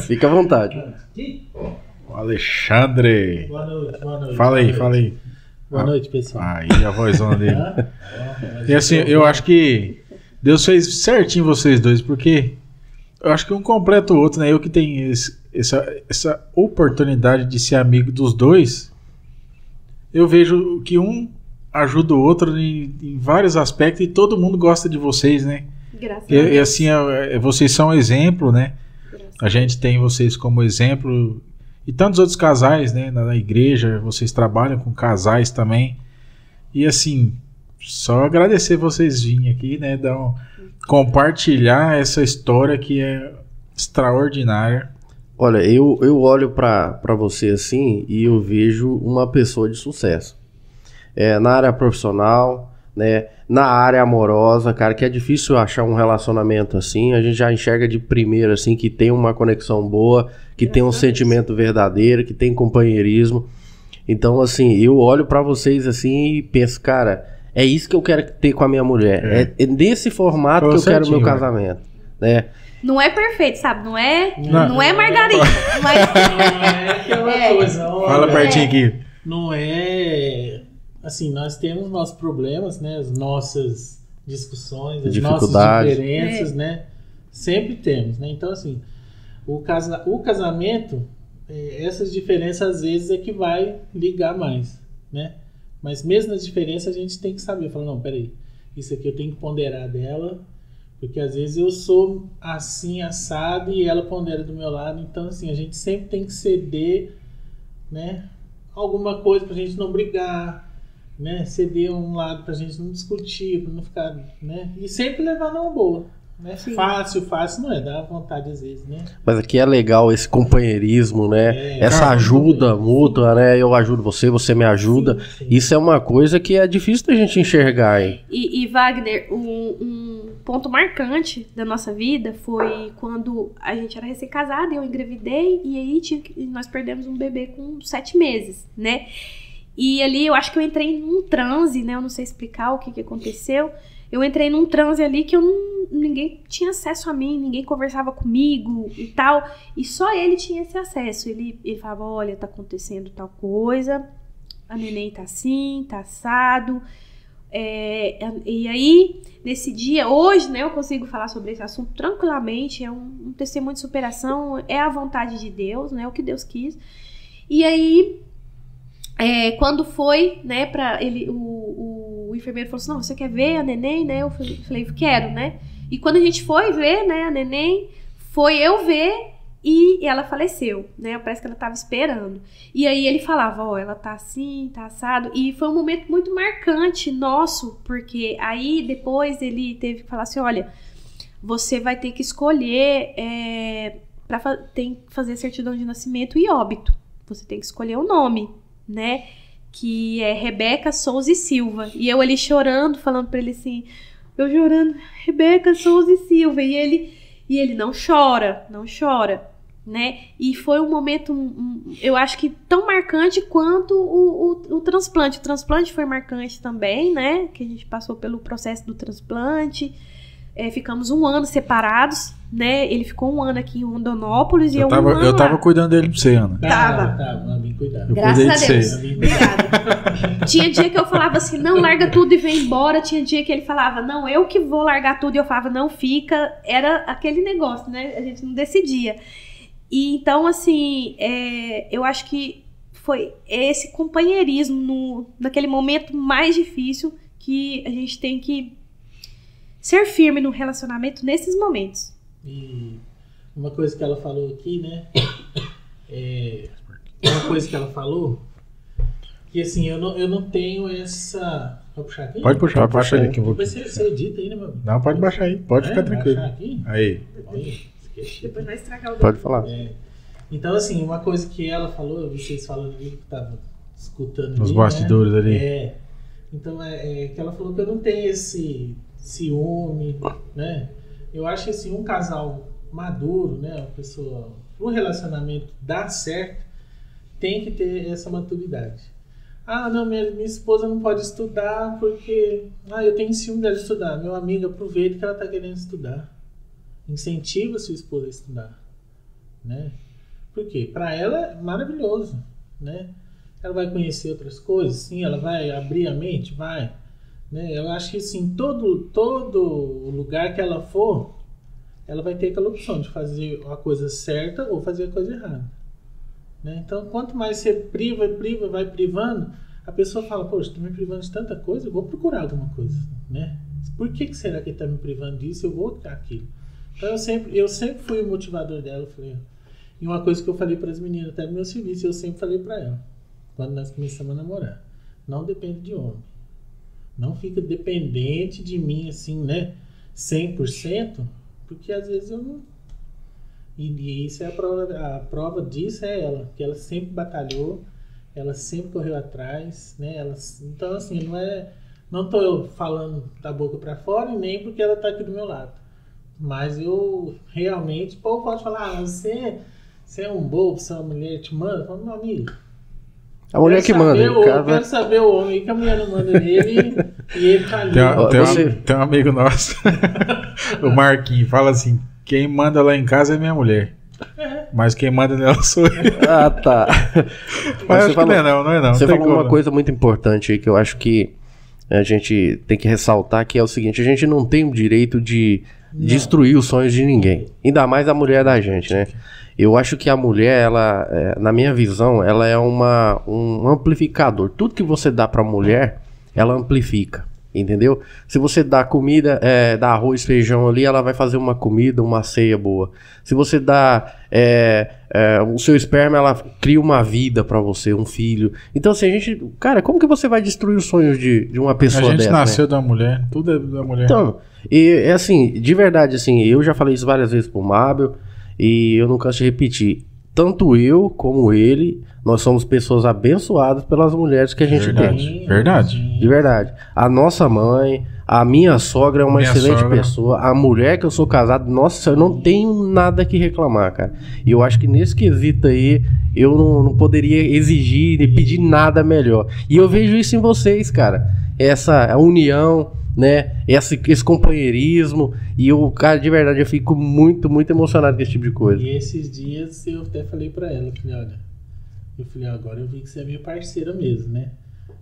Fica à vontade. O Alexandre. Boa noite. Fala aí. Boa noite, pessoal. Aí a vozona dele. E assim, eu acho que Deus fez certinho vocês dois, porque eu acho que um completa o outro, né? Eu que tenho essa oportunidade de ser amigo dos dois, eu vejo que um ajuda o outro em vários aspectos e todo mundo gosta de vocês, né? Graças a Deus. E assim, vocês são exemplo, né? A gente tem vocês como exemplo. E tantos outros casais, né? Na igreja, vocês trabalham com casais também. E assim, só agradecer vocês virem aqui, né? Compartilhar essa história que é extraordinária. Olha, eu olho pra você assim e eu vejo uma pessoa de sucesso. Na área profissional, né? Na área amorosa, cara, que é difícil achar um relacionamento assim. A gente já enxerga de primeira, assim, que tem uma conexão boa, que tem um sentimento verdadeiro, que tem companheirismo. Então, assim, eu olho pra vocês assim e penso, cara, é isso que eu quero ter com a minha mulher. É nesse formato que eu quero o meu casamento, né? Não é perfeito, sabe? Não é margarina. Fala pertinho aqui. Não é... Assim, nós temos nossos problemas, né? As nossas discussões, as nossas diferenças, né? Sempre temos, né? Então, assim, o casamento, essas diferenças às vezes é que vai ligar mais, né? Mas mesmo nas diferenças a gente tem que saber, falar, não, peraí, isso aqui eu tenho que ponderar dela, porque às vezes eu sou assim, assado, e ela pondera do meu lado, então assim, a gente sempre tem que ceder, né? Alguma coisa pra gente não brigar, né? Ceder um lado pra gente não discutir, pra não ficar, né? E sempre levar numa boa, né? Fácil não é, dá vontade às vezes, né? Mas aqui é legal esse companheirismo, né? Essa ajuda mútua, né? Eu ajudo você, você me ajuda. Sim. Isso é uma coisa que é difícil da gente enxergar, hein? E Wagner, um ponto marcante da nossa vida foi quando a gente era recém-casada, eu engravidei, e aí nós perdemos um bebê com 7 meses, né? E ali eu acho que eu entrei num transe, né? Eu não sei explicar o que aconteceu. Eu entrei num transe ali que ninguém tinha acesso a mim, ninguém conversava comigo e tal. E só ele tinha esse acesso. Ele falava, olha, tá acontecendo tal coisa, a neném tá assim, tá assado. E aí, nesse dia, hoje, né, eu consigo falar sobre esse assunto tranquilamente. É um testemunho de superação, é a vontade de Deus, né? O que Deus quis. E aí... quando foi, né, o enfermeiro falou assim, não, você quer ver a neném, né? Eu falei, quero, né? E quando a gente foi ver, né, a neném, foi eu ver E ela faleceu, né? Parece que ela estava esperando. E aí ele falava, ó, ela tá assim, tá assado. E foi um momento muito marcante nosso, porque aí depois ele teve que falar assim, olha, você vai ter que escolher, tem que fazer certidão de nascimento e óbito. Você tem que escolher o nome, né? Que é Rebeca Souza e Silva. E eu ali chorando, falando pra ele assim, eu chorando, Rebeca Souza e Silva. E ele não chora, né? E foi um momento, eu acho que tão marcante quanto o transplante. O transplante foi marcante também, né? Que a gente passou pelo processo do transplante. Ficamos 1 ano separados, né? Ele ficou 1 ano aqui em Rondonópolis e eu tava cuidando dele pra você, Ana. Tava. Bem cuidado. Graças a Deus. Obrigada. Tinha dia que eu falava assim, não, larga tudo e vem embora. Tinha dia que ele falava, não, eu que vou largar tudo. E eu falava, não, fica. Era aquele negócio, né? A gente não decidia. E então, assim, eu acho que foi esse companheirismo naquele momento mais difícil que a gente tem que ser firme no relacionamento nesses momentos. E uma coisa que ela falou aqui, né? Uma coisa que ela falou, que assim, eu não tenho essa... Vou puxar aqui? Pode puxar, baixa aí. Depois você edita aí, né, meu amigo? Não, pode baixar aí, pode ficar tranquilo. Baixar aqui? Aí. Depois vai estragar o Pode falar. Então, assim, uma coisa que ela falou, eu vi vocês falando ali, que estavam escutando nos ali, bastidores, né? ali. Então, que ela falou que eu não tenho esse ciúme, né? Eu acho que assim, um casal maduro, né? Uma pessoa, um relacionamento dar certo, tem que ter essa maturidade. Ah, não, minha esposa não pode estudar porque eu tenho ciúme dela estudar. Meu amigo, aproveita que ela está querendo estudar. Incentiva sua esposa a estudar, né? Por quê? Para ela é maravilhoso, né? Ela vai conhecer outras coisas, sim, ela vai abrir a mente, vai. Né? Eu acho que assim, todo lugar que ela for, ela vai ter aquela opção de fazer a coisa certa ou fazer a coisa errada. Né? Então, quanto mais você priva, vai privando, a pessoa fala, poxa, estou me privando de tanta coisa, eu vou procurar alguma coisa. Né? Por que será que ele está me privando disso? Eu vou aquilo. Então, eu sempre fui o motivador dela. E uma coisa que eu falei para as meninas, até no meu serviço, eu sempre falei para ela, quando nós começamos a namorar, não depende de homem. Não fica dependente de mim, assim, né? 100%, porque às vezes eu não... E isso é a prova disso é ela, que ela sempre batalhou, ela sempre correu atrás, né? Então, assim, não tô eu falando da boca para fora e nem porque ela tá aqui do meu lado. Mas eu realmente... O povo pode falar, você é um bobo, você é uma mulher, te manda. Eu falo, meu amigo... A mulher que manda. Eu quero saber o homem que a mulher não manda nele e ele tá ali. Tem um amigo nosso, o Marquinhos, fala assim, quem manda lá em casa é minha mulher. Mas quem manda nela sou eu. Ah, tá. Mas acho que não é não. Você falou uma coisa muito importante aí que eu acho que a gente tem que ressaltar, que é o seguinte, a gente não tem o direito de destruir os sonhos de ninguém. Ainda mais a mulher da gente, né? Eu acho que a mulher, ela, na minha visão, ela é um amplificador. Tudo que você dá pra mulher, ela amplifica, entendeu? Se você dá comida, dá arroz, feijão ali, ela vai fazer uma comida, uma ceia boa. Se você dá o seu esperma, ela cria uma vida pra você, um filho. Então, assim, cara, como que você vai destruir os sonhos de uma pessoa dessa? A gente nasceu da mulher, tudo é da mulher. Então, assim, de verdade, assim, eu já falei isso várias vezes pro Mábio, e eu não canso de repetir, tanto eu como ele, nós somos pessoas abençoadas pelas mulheres que a gente tem. Verdade. De verdade. A nossa mãe, a minha sogra é uma excelente pessoa, a mulher que eu sou casado, nossa, eu não tenho nada que reclamar, cara. E eu acho que nesse quesito aí, eu não poderia exigir e pedir nada melhor. E eu vejo isso em vocês, cara. Essa união, né, esse companheirismo, e eu, cara, de verdade, eu fico muito, muito emocionado com esse tipo de coisa. E esses dias eu até falei pra ela, agora eu vi que você é minha parceira mesmo, né,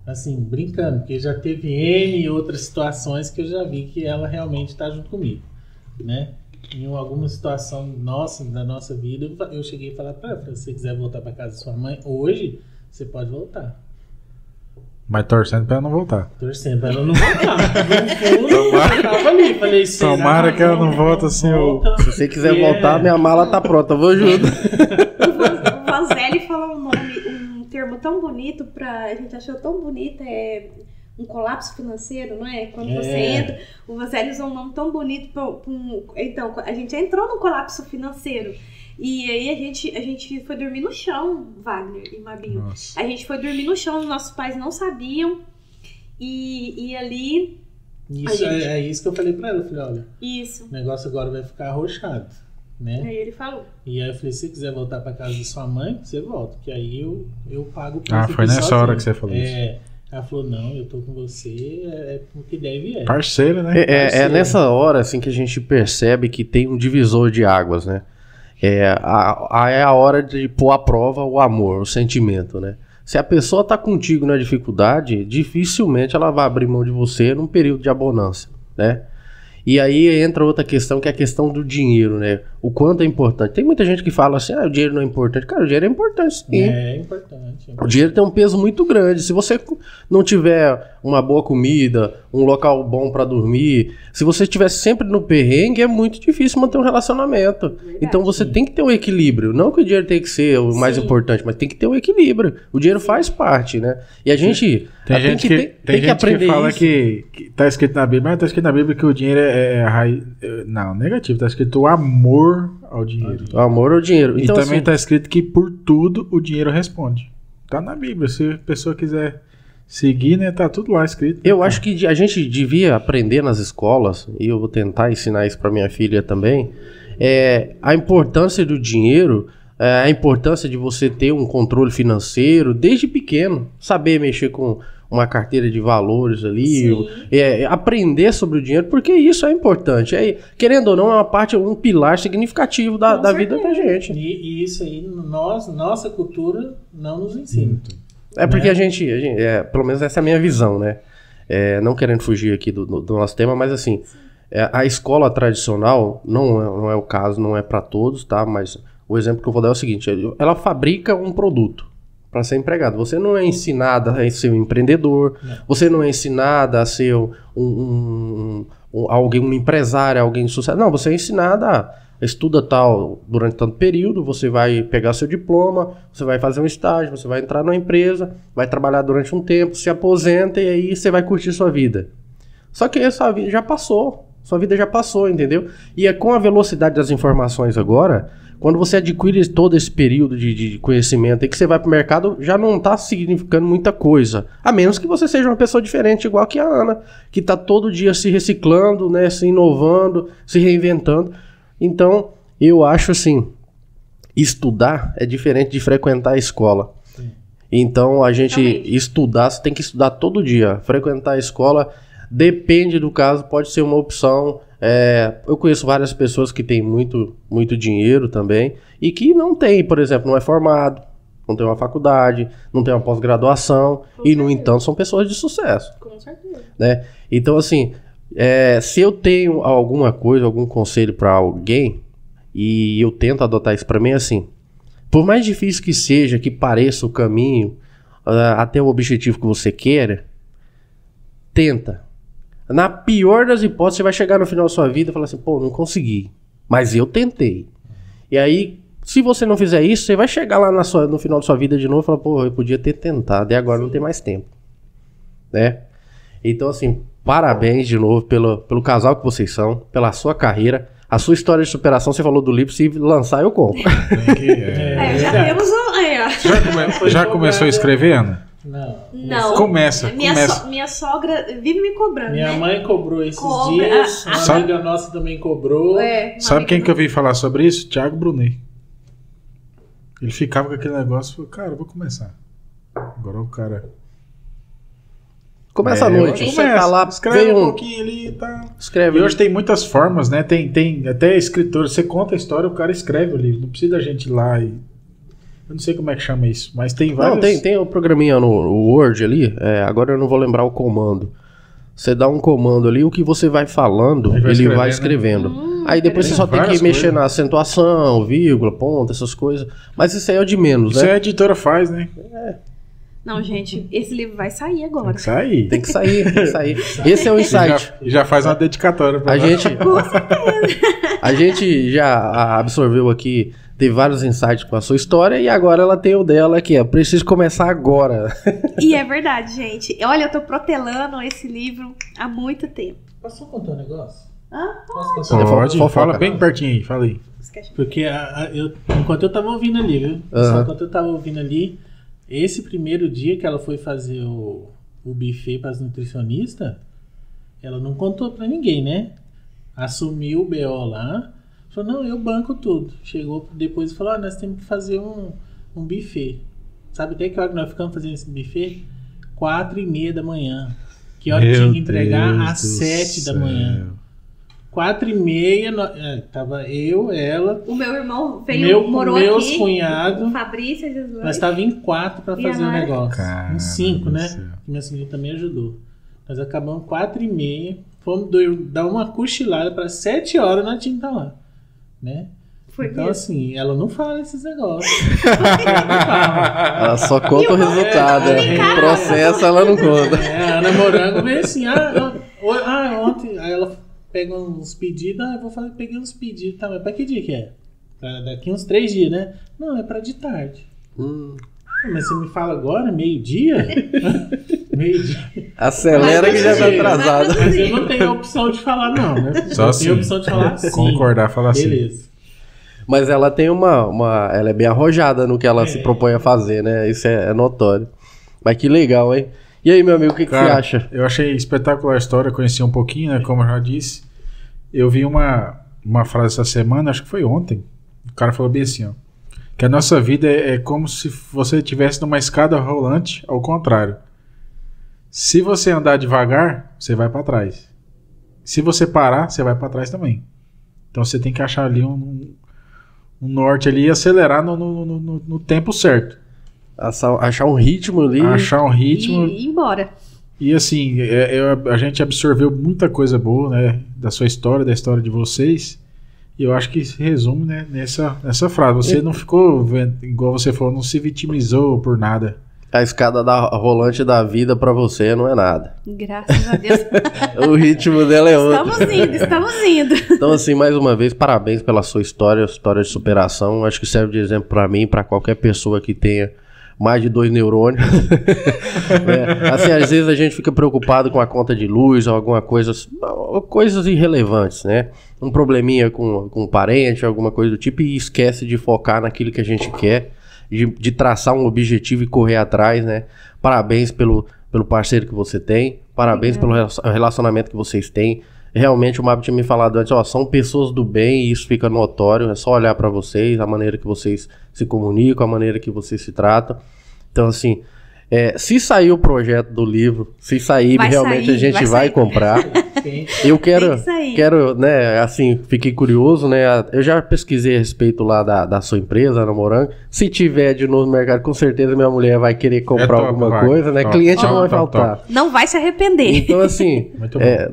assim, brincando, porque já teve N outras situações que eu já vi que ela realmente tá junto comigo, né, em alguma situação da nossa vida, eu cheguei a falar pra ela, se você quiser voltar pra casa da sua mãe, hoje, você pode voltar. Mas torcendo pra ela não voltar. Torcendo pra ela não voltar. No fundo, eu tava ali. Falei, tomara que ela não volta assim. Se você quiser voltar, minha mala tá pronta, eu vou junto. O Vazelli falou um termo tão bonito a gente achou tão bonito, um colapso financeiro, não é? Quando você entra, o Vazelli usou um nome tão bonito então, a gente entrou no colapso financeiro. E aí a gente foi dormir no chão, Wagner e Mabinho. Nossa. A gente foi dormir no chão, os nossos pais não sabiam. E ali... É isso que eu falei pra ela. Eu falei, olha, isso. O negócio agora vai ficar arrochado, né? Aí ele falou. E aí eu falei, se você quiser voltar pra casa de sua mãe, você volta. Que aí eu pago o preço. Foi nessa hora que você falou isso. Ela falou, não, eu tô com você, o que deve Parceiro, né? É nessa hora, assim, que a gente percebe que tem um divisor de águas, né? É a hora de pôr à prova o amor, o sentimento, né? Se a pessoa tá contigo na dificuldade, dificilmente ela vai abrir mão de você num período de abundância, né? E aí entra outra questão, que é a questão do dinheiro, né? O quanto é importante. Tem muita gente que fala assim, o dinheiro não é importante. Cara, o dinheiro é importante, sim. É importante. O dinheiro tem um peso muito grande. Se você não tiver uma boa comida, um local bom pra dormir, se você estiver sempre no perrengue, é muito difícil manter um relacionamento. Verdade, então você tem que ter um equilíbrio. Não que o dinheiro tem que ser o mais importante, mas tem que ter um equilíbrio. O dinheiro faz parte, né? E a gente tem gente que aprender que fala isso. Que tá escrito na Bíblia, mas tá escrito na Bíblia que o dinheiro é a raiz. Não, negativo. Tá escrito o amor ao dinheiro. O amor ao dinheiro. Então, e também tá escrito que por tudo o dinheiro responde. Tá na Bíblia. Se a pessoa quiser seguir, né? Tá tudo lá escrito. Eu acho que a gente devia aprender nas escolas, e eu vou tentar ensinar isso pra minha filha também, a importância do dinheiro, a importância de você ter um controle financeiro desde pequeno, saber mexer com uma carteira de valores ali, aprender sobre o dinheiro, porque isso é importante. Querendo ou não, é uma parte, um pilar significativo da vida da gente. E isso aí, nossa cultura não nos ensina. É porque a gente pelo menos essa é a minha visão, né? Não querendo fugir aqui do nosso tema, mas assim, a escola tradicional, não é o caso, não é para todos, tá? Mas o exemplo que eu vou dar é o seguinte, ela fabrica um produto para ser empregado. Você não é ensinado a ser um empreendedor, você não é ensinado a ser um empresário, alguém de sucesso. Não, você é ensinado a estuda tal durante tanto período, você vai pegar seu diploma, você vai fazer um estágio, você vai entrar numa empresa, vai trabalhar durante um tempo, se aposenta e aí você vai curtir sua vida. Só que essa vida já passou, sua vida já passou, entendeu? E com a velocidade das informações agora, quando você adquire todo esse período de conhecimento e que você vai pro mercado, já não tá significando muita coisa. A menos que você seja uma pessoa diferente, igual que a Ana, que tá todo dia se reciclando, né, se inovando, se reinventando. Então, eu acho assim, estudar é diferente de frequentar a escola. Sim. Então, a gente estudar, você tem que estudar todo dia. Frequentar a escola, depende do caso, pode ser uma opção. Eu conheço várias pessoas que têm muito, muito dinheiro também e que não tem, por exemplo, não é formado, não tem uma faculdade, não tem uma pós-graduação e, no entanto, são pessoas de sucesso. Com certeza. Né? Então, assim, se eu tenho alguma coisa, algum conselho para alguém e eu tento adotar isso para mim, assim, por mais difícil que seja, que pareça o caminho até o objetivo que você queira, tenta. Na pior das hipóteses, você vai chegar no final da sua vida e falar assim, pô, não consegui, mas eu tentei. E aí, se você não fizer isso, você vai chegar lá no final da sua vida de novo e falar, pô, eu podia ter tentado e agora não tem mais tempo. Né? Então, assim, parabéns de novo pelo casal que vocês são, pela sua carreira, a sua história de superação. Você falou do livro, se lançar eu compro. Já temos Já começou a escrever, Ana? Não. Começa. Minha sogra vive me cobrando. Minha mãe cobrou esses dias. A amiga nossa também cobrou. Sabe quem que eu vi falar sobre isso? Thiago Brunet. Ele ficava com aquele negócio e falou, cara, eu vou começar. Agora o cara... Começa à noite. Você tá lá, escreve um pouquinho ali e tá... Escreve. E hoje tem muitas formas, né? Tem até escritor. Você conta a história, o cara escreve o livro. Não precisa da gente ir lá e... Eu não sei como é que chama isso, mas tem vários... Não, tem um programinha no Word ali, agora eu não vou lembrar o comando. Você dá um comando ali, o que você vai falando, ele vai escrevendo. Aí depois você só tem que mexer na acentuação, vírgula, ponto, essas coisas. Mas isso aí é o de menos, né? Isso a editora faz, né? Não, gente, esse livro vai sair agora. Tem que sair. Tem que sair. Esse é o insight. Já faz uma dedicatória pra a gente já absorveu aqui, teve vários insights com a sua história e agora ela tem o dela que é preciso começar agora. E é verdade, gente. Olha, eu tô protelando esse livro há muito tempo. Posso contar um negócio? Pode. Pode, fala bem pertinho aí, fala aí. Porque enquanto eu tava ouvindo ali, viu? Só enquanto eu tava ouvindo ali, esse primeiro dia que ela foi fazer o buffet para as nutricionistas, ela não contou para ninguém, né? Assumiu o BO lá, falou, não, eu banco tudo. Chegou depois e falou, nós temos que fazer um buffet. Sabe até que hora que nós ficamos fazendo esse buffet? 4h30 da manhã. Que hora tinha que entregar? Às 7 da manhã. 4h30, tava eu, ela. O meu irmão veio, morou meus aqui. Cunhados. O Fabrício e Jesus. Nós tava em 4 pra fazer o negócio. Caramba, em 5, né? Minha sobrinha também ajudou. Nós acabamos 4h30. Fomos dar uma cochilada para 7 horas nós tínhamos que estar lá. Né? Foi então, mesmo. assim, ela não fala esses negócios. Ela só conta o resultado. O processo ela não conta. A Ana Morango veio assim, ontem. Aí ela pega uns pedidos, peguei uns pedidos, tá, mas pra que dia que é? Pra daqui uns 3 dias, né? Não, é pra de tarde. Mas você me fala agora, meio-dia? Meio-dia. Acelera que já tá atrasado. Mas eu não tenho a opção de falar não, né? Só eu tenho a opção de falar sim. Concordar, falar assim. Beleza. Mas ela tem ela é bem arrojada no que ela se propõe a fazer, né? Isso é notório. Mas que legal, hein? E aí, meu amigo, o que você acha? Eu achei espetacular a história, conheci um pouquinho, né? Como eu já disse. Eu vi uma frase essa semana, acho que foi ontem. O cara falou bem assim, ó. Que a nossa vida é como se você estivesse numa escada rolante, ao contrário. Se você andar devagar, você vai para trás. Se você parar, você vai para trás também. Então você tem que achar ali um norte ali e acelerar no tempo certo. Achar um ritmo ali. Achar um ritmo. E ir embora. E assim, a gente absorveu muita coisa boa, né? Da sua história, da história de vocês. E eu acho que se resume, né, nessa frase. Você não ficou, igual você falou, não se vitimizou por nada. A escada rolante da vida pra você não é nada. Graças a Deus. O ritmo dela é outro. Estamos indo. Então, assim, mais uma vez, parabéns pela sua história de superação. Acho que serve de exemplo pra mim, pra qualquer pessoa que tenha mais de 2 neurônios. Assim, às vezes a gente fica preocupado com a conta de luz ou alguma coisa, coisas irrelevantes, né? Um probleminha com um parente, alguma coisa do tipo, e esquece de focar naquilo que a gente quer. De traçar um objetivo e correr atrás, né? Parabéns pelo parceiro que você tem. Parabéns pelo relacionamento que vocês têm. Realmente, o Mab tinha me falado antes, são pessoas do bem e isso fica notório. É só olhar para vocês, a maneira que vocês se comunicam, a maneira que vocês se tratam. Então, assim, se sair o projeto do livro, se sair, realmente a gente vai comprar. Eu quero, né, assim, fiquei curioso, né, eu já pesquisei a respeito lá da sua empresa, Ana Morango. Se tiver de novo no mercado, com certeza minha mulher vai querer comprar alguma coisa, né, cliente não vai faltar. Não vai se arrepender. Então, assim,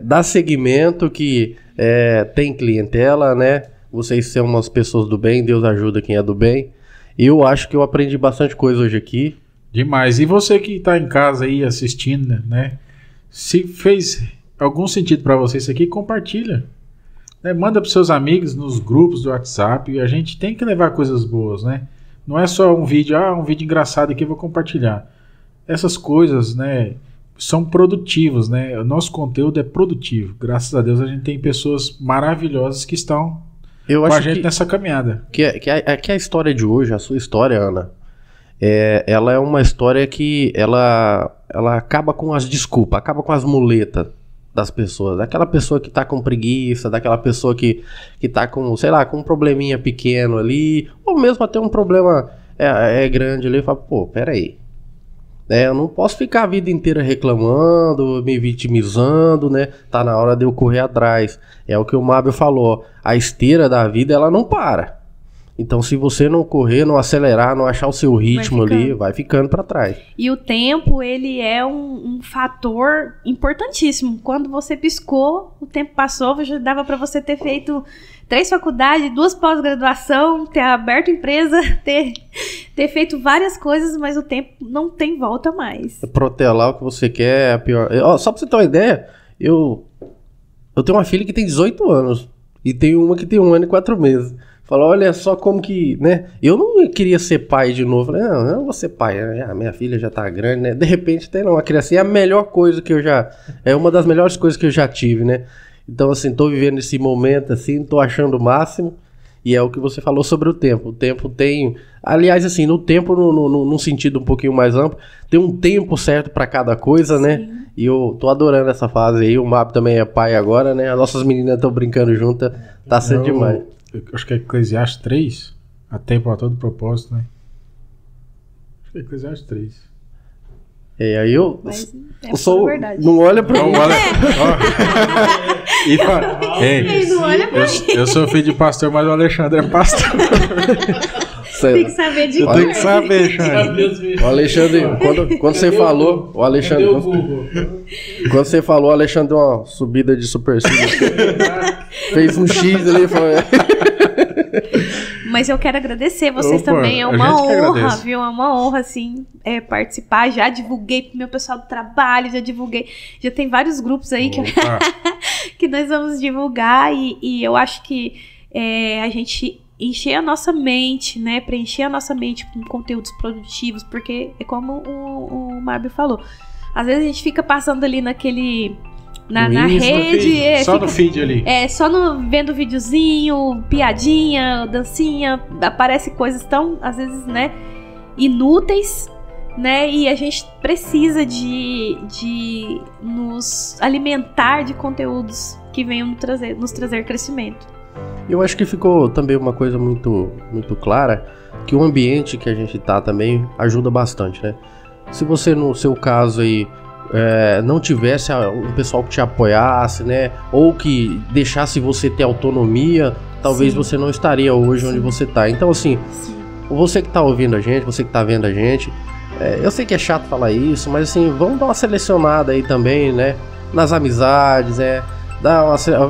dá segmento que tem clientela, né, vocês são umas pessoas do bem, Deus ajuda quem é do bem. Eu acho que eu aprendi bastante coisa hoje aqui. Demais. E você que tá em casa aí assistindo, né, se fez algum sentido para você isso aqui, compartilha. Né? Manda para seus amigos nos grupos do WhatsApp. E a gente tem que levar coisas boas, né? Não é só um vídeo engraçado aqui, eu vou compartilhar. Essas coisas, né, são produtivas, né? O nosso conteúdo é produtivo. Graças a Deus a gente tem pessoas maravilhosas que estão com a gente nessa caminhada. Que a história de hoje, a sua história, Ana, ela é uma história que ela acaba com as desculpas, acaba com as muletas das pessoas, daquela pessoa que tá com preguiça, daquela pessoa que tá com, sei lá, com um probleminha pequeno ali, ou mesmo até um problema grande ali, e fala, pô, peraí, eu não posso ficar a vida inteira reclamando, me vitimizando, né, tá na hora de eu correr atrás. É o que o Mábio falou, a esteira da vida, ela não para. Então, se você não correr, não acelerar, não achar o seu ritmo ali, vai ficando para trás. E o tempo, ele é um fator importantíssimo. Quando você piscou, o tempo passou, já dava para você ter feito 3 faculdades, 2 pós-graduação, ter aberto empresa, ter feito várias coisas, mas o tempo não tem volta mais. Protelar o que você quer é a pior. Só pra você ter uma ideia, eu tenho uma filha que tem 18 anos e tenho uma que tem 1 ano e 4 meses. Fala, olha só como que, né? Eu não queria ser pai de novo. Falei, não, eu não vou ser pai. Minha filha já tá grande, né? De repente tem uma criança. É a melhor coisa que eu já... É uma das melhores coisas que eu já tive, né? Então, assim, tô vivendo esse momento, assim, tô achando o máximo. E é o que você falou sobre o tempo. O tempo tem... Aliás, assim, no tempo, num sentido um pouquinho mais amplo, tem um tempo certo pra cada coisa, Sim. né? E eu tô adorando essa fase aí. O Mab também é pai agora, né? As nossas meninas estão brincando juntas. Tá sendo demais. Eu acho que é Eclesiastes 3. Há tempo a todo propósito, né? Acho que é Eclesiastes 3. Aí eu sou verdade. Não olha pra mim. Eu sou filho de pastor, mas o Alexandre é pastor. Tem que saber de Eu tenho que saber, Alexandre. O Alexandre, quando você falou, o Alexandre. Quando você falou, o Alexandre deu uma subida de supercílio. Fez um X ali e falou. Mas eu quero agradecer vocês também. É uma honra, viu? É uma honra, assim, participar. Já divulguei pro meu pessoal do trabalho, já divulguei. Já tem vários grupos aí que nós vamos divulgar. E eu acho que a gente encher a nossa mente, né? Preencher a nossa mente com conteúdos produtivos. Porque é como o Mábio falou. Às vezes a gente fica passando ali naquele... Na rede. Só no feed ali. Só vendo videozinho, piadinha, dancinha. Aparece coisas tão, às vezes, né, inúteis, né? E a gente precisa de nos alimentar de conteúdos que venham nos trazer crescimento. Eu acho que ficou também uma coisa muito, muito clara, que o ambiente que a gente tá também ajuda bastante, né? Se você, no seu caso aí, não tivesse um pessoal que te apoiasse, né? Ou que deixasse você ter autonomia, talvez você não estaria hoje onde você tá. Então, assim, você que tá ouvindo a gente, você que tá vendo a gente, eu sei que é chato falar isso, mas assim, vamos dar uma selecionada aí também, né? Nas amizades,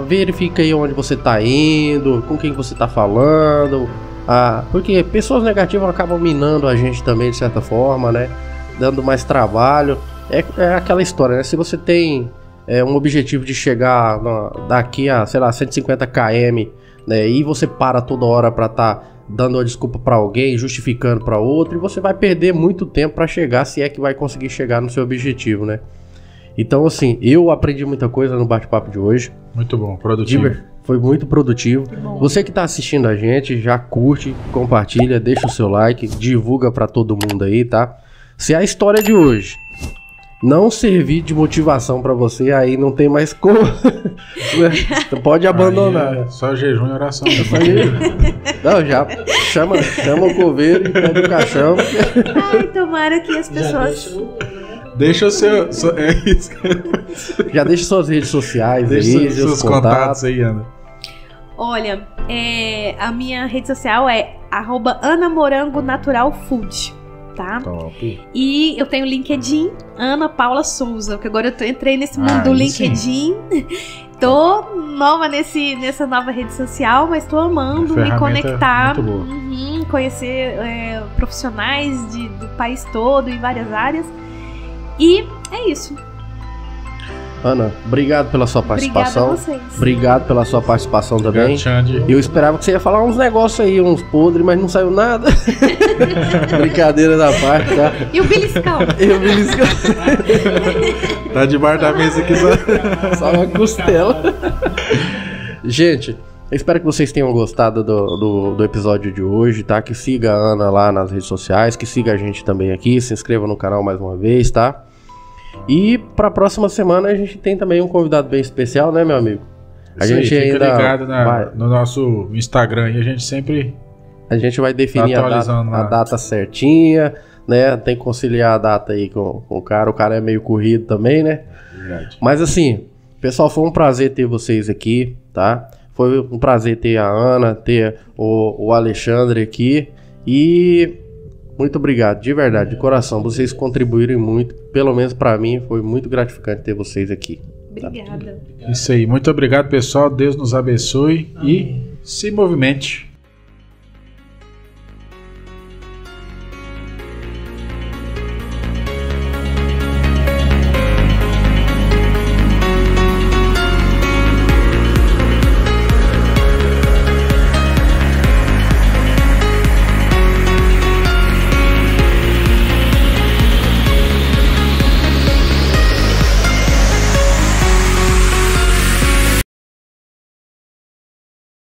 verifica aí onde você tá indo, com quem você tá falando, porque pessoas negativas acabam minando a gente também, de certa forma, né? Dando mais trabalho. É aquela história, né? Se você tem um objetivo de chegar daqui a, sei lá, 150 km, né? E você para toda hora pra tá dando uma desculpa pra alguém, justificando pra outro, e você vai perder muito tempo pra chegar, se é que vai conseguir chegar no seu objetivo, né? Então, assim, eu aprendi muita coisa no bate-papo de hoje. Muito bom, produtivo. Foi muito produtivo. Você que tá assistindo a gente, já curte, compartilha, deixa o seu like, divulga pra todo mundo aí, tá? Se a história de hoje não servir de motivação pra você, aí não tem mais como. Você pode abandonar. Só jejum e oração. Não, já chama o coveiro, pega o caixão. Ai, tomara que as pessoas... Deixa o seu... Já deixa suas redes sociais, deixa aí, seus contatos aí, Ana. Olha, a minha rede social é @anamorangonatурalfood. Tá? Top. E eu tenho o LinkedIn, Ana Paula Souza, que agora eu entrei nesse mundo do LinkedIn. Tô nova nessa nova rede social, mas tô amando me conectar, conhecer profissionais do país todo, em várias áreas. E é isso. Ana, obrigado pela sua participação. Obrigada a vocês. Obrigado pela sua participação também. Eu esperava que você ia falar uns negócios aí, uns podres, mas não saiu nada. Brincadeira da parte, tá? E o beliscão? Tá debaixo da mesa aqui só uma costela. Gente, eu espero que vocês tenham gostado do episódio de hoje, tá? Que siga a Ana lá nas redes sociais, que siga a gente também aqui, se inscreva no canal mais uma vez, tá? E pra próxima semana a gente tem também um convidado bem especial, né, meu amigo? A gente fica ligado no nosso Instagram e a gente sempre... A gente vai definir a data certinha, né? Tem que conciliar a data aí com o cara. O cara é meio corrido também, né? Verdade. Mas assim, pessoal, foi um prazer ter vocês aqui, tá? Foi um prazer ter a Ana, ter o Alexandre aqui. E muito obrigado, de verdade, de coração. Vocês contribuíram muito, pelo menos pra mim, foi muito gratificante ter vocês aqui. Obrigada. Isso aí, muito obrigado, pessoal. Deus nos abençoe. Amém. E se movimente.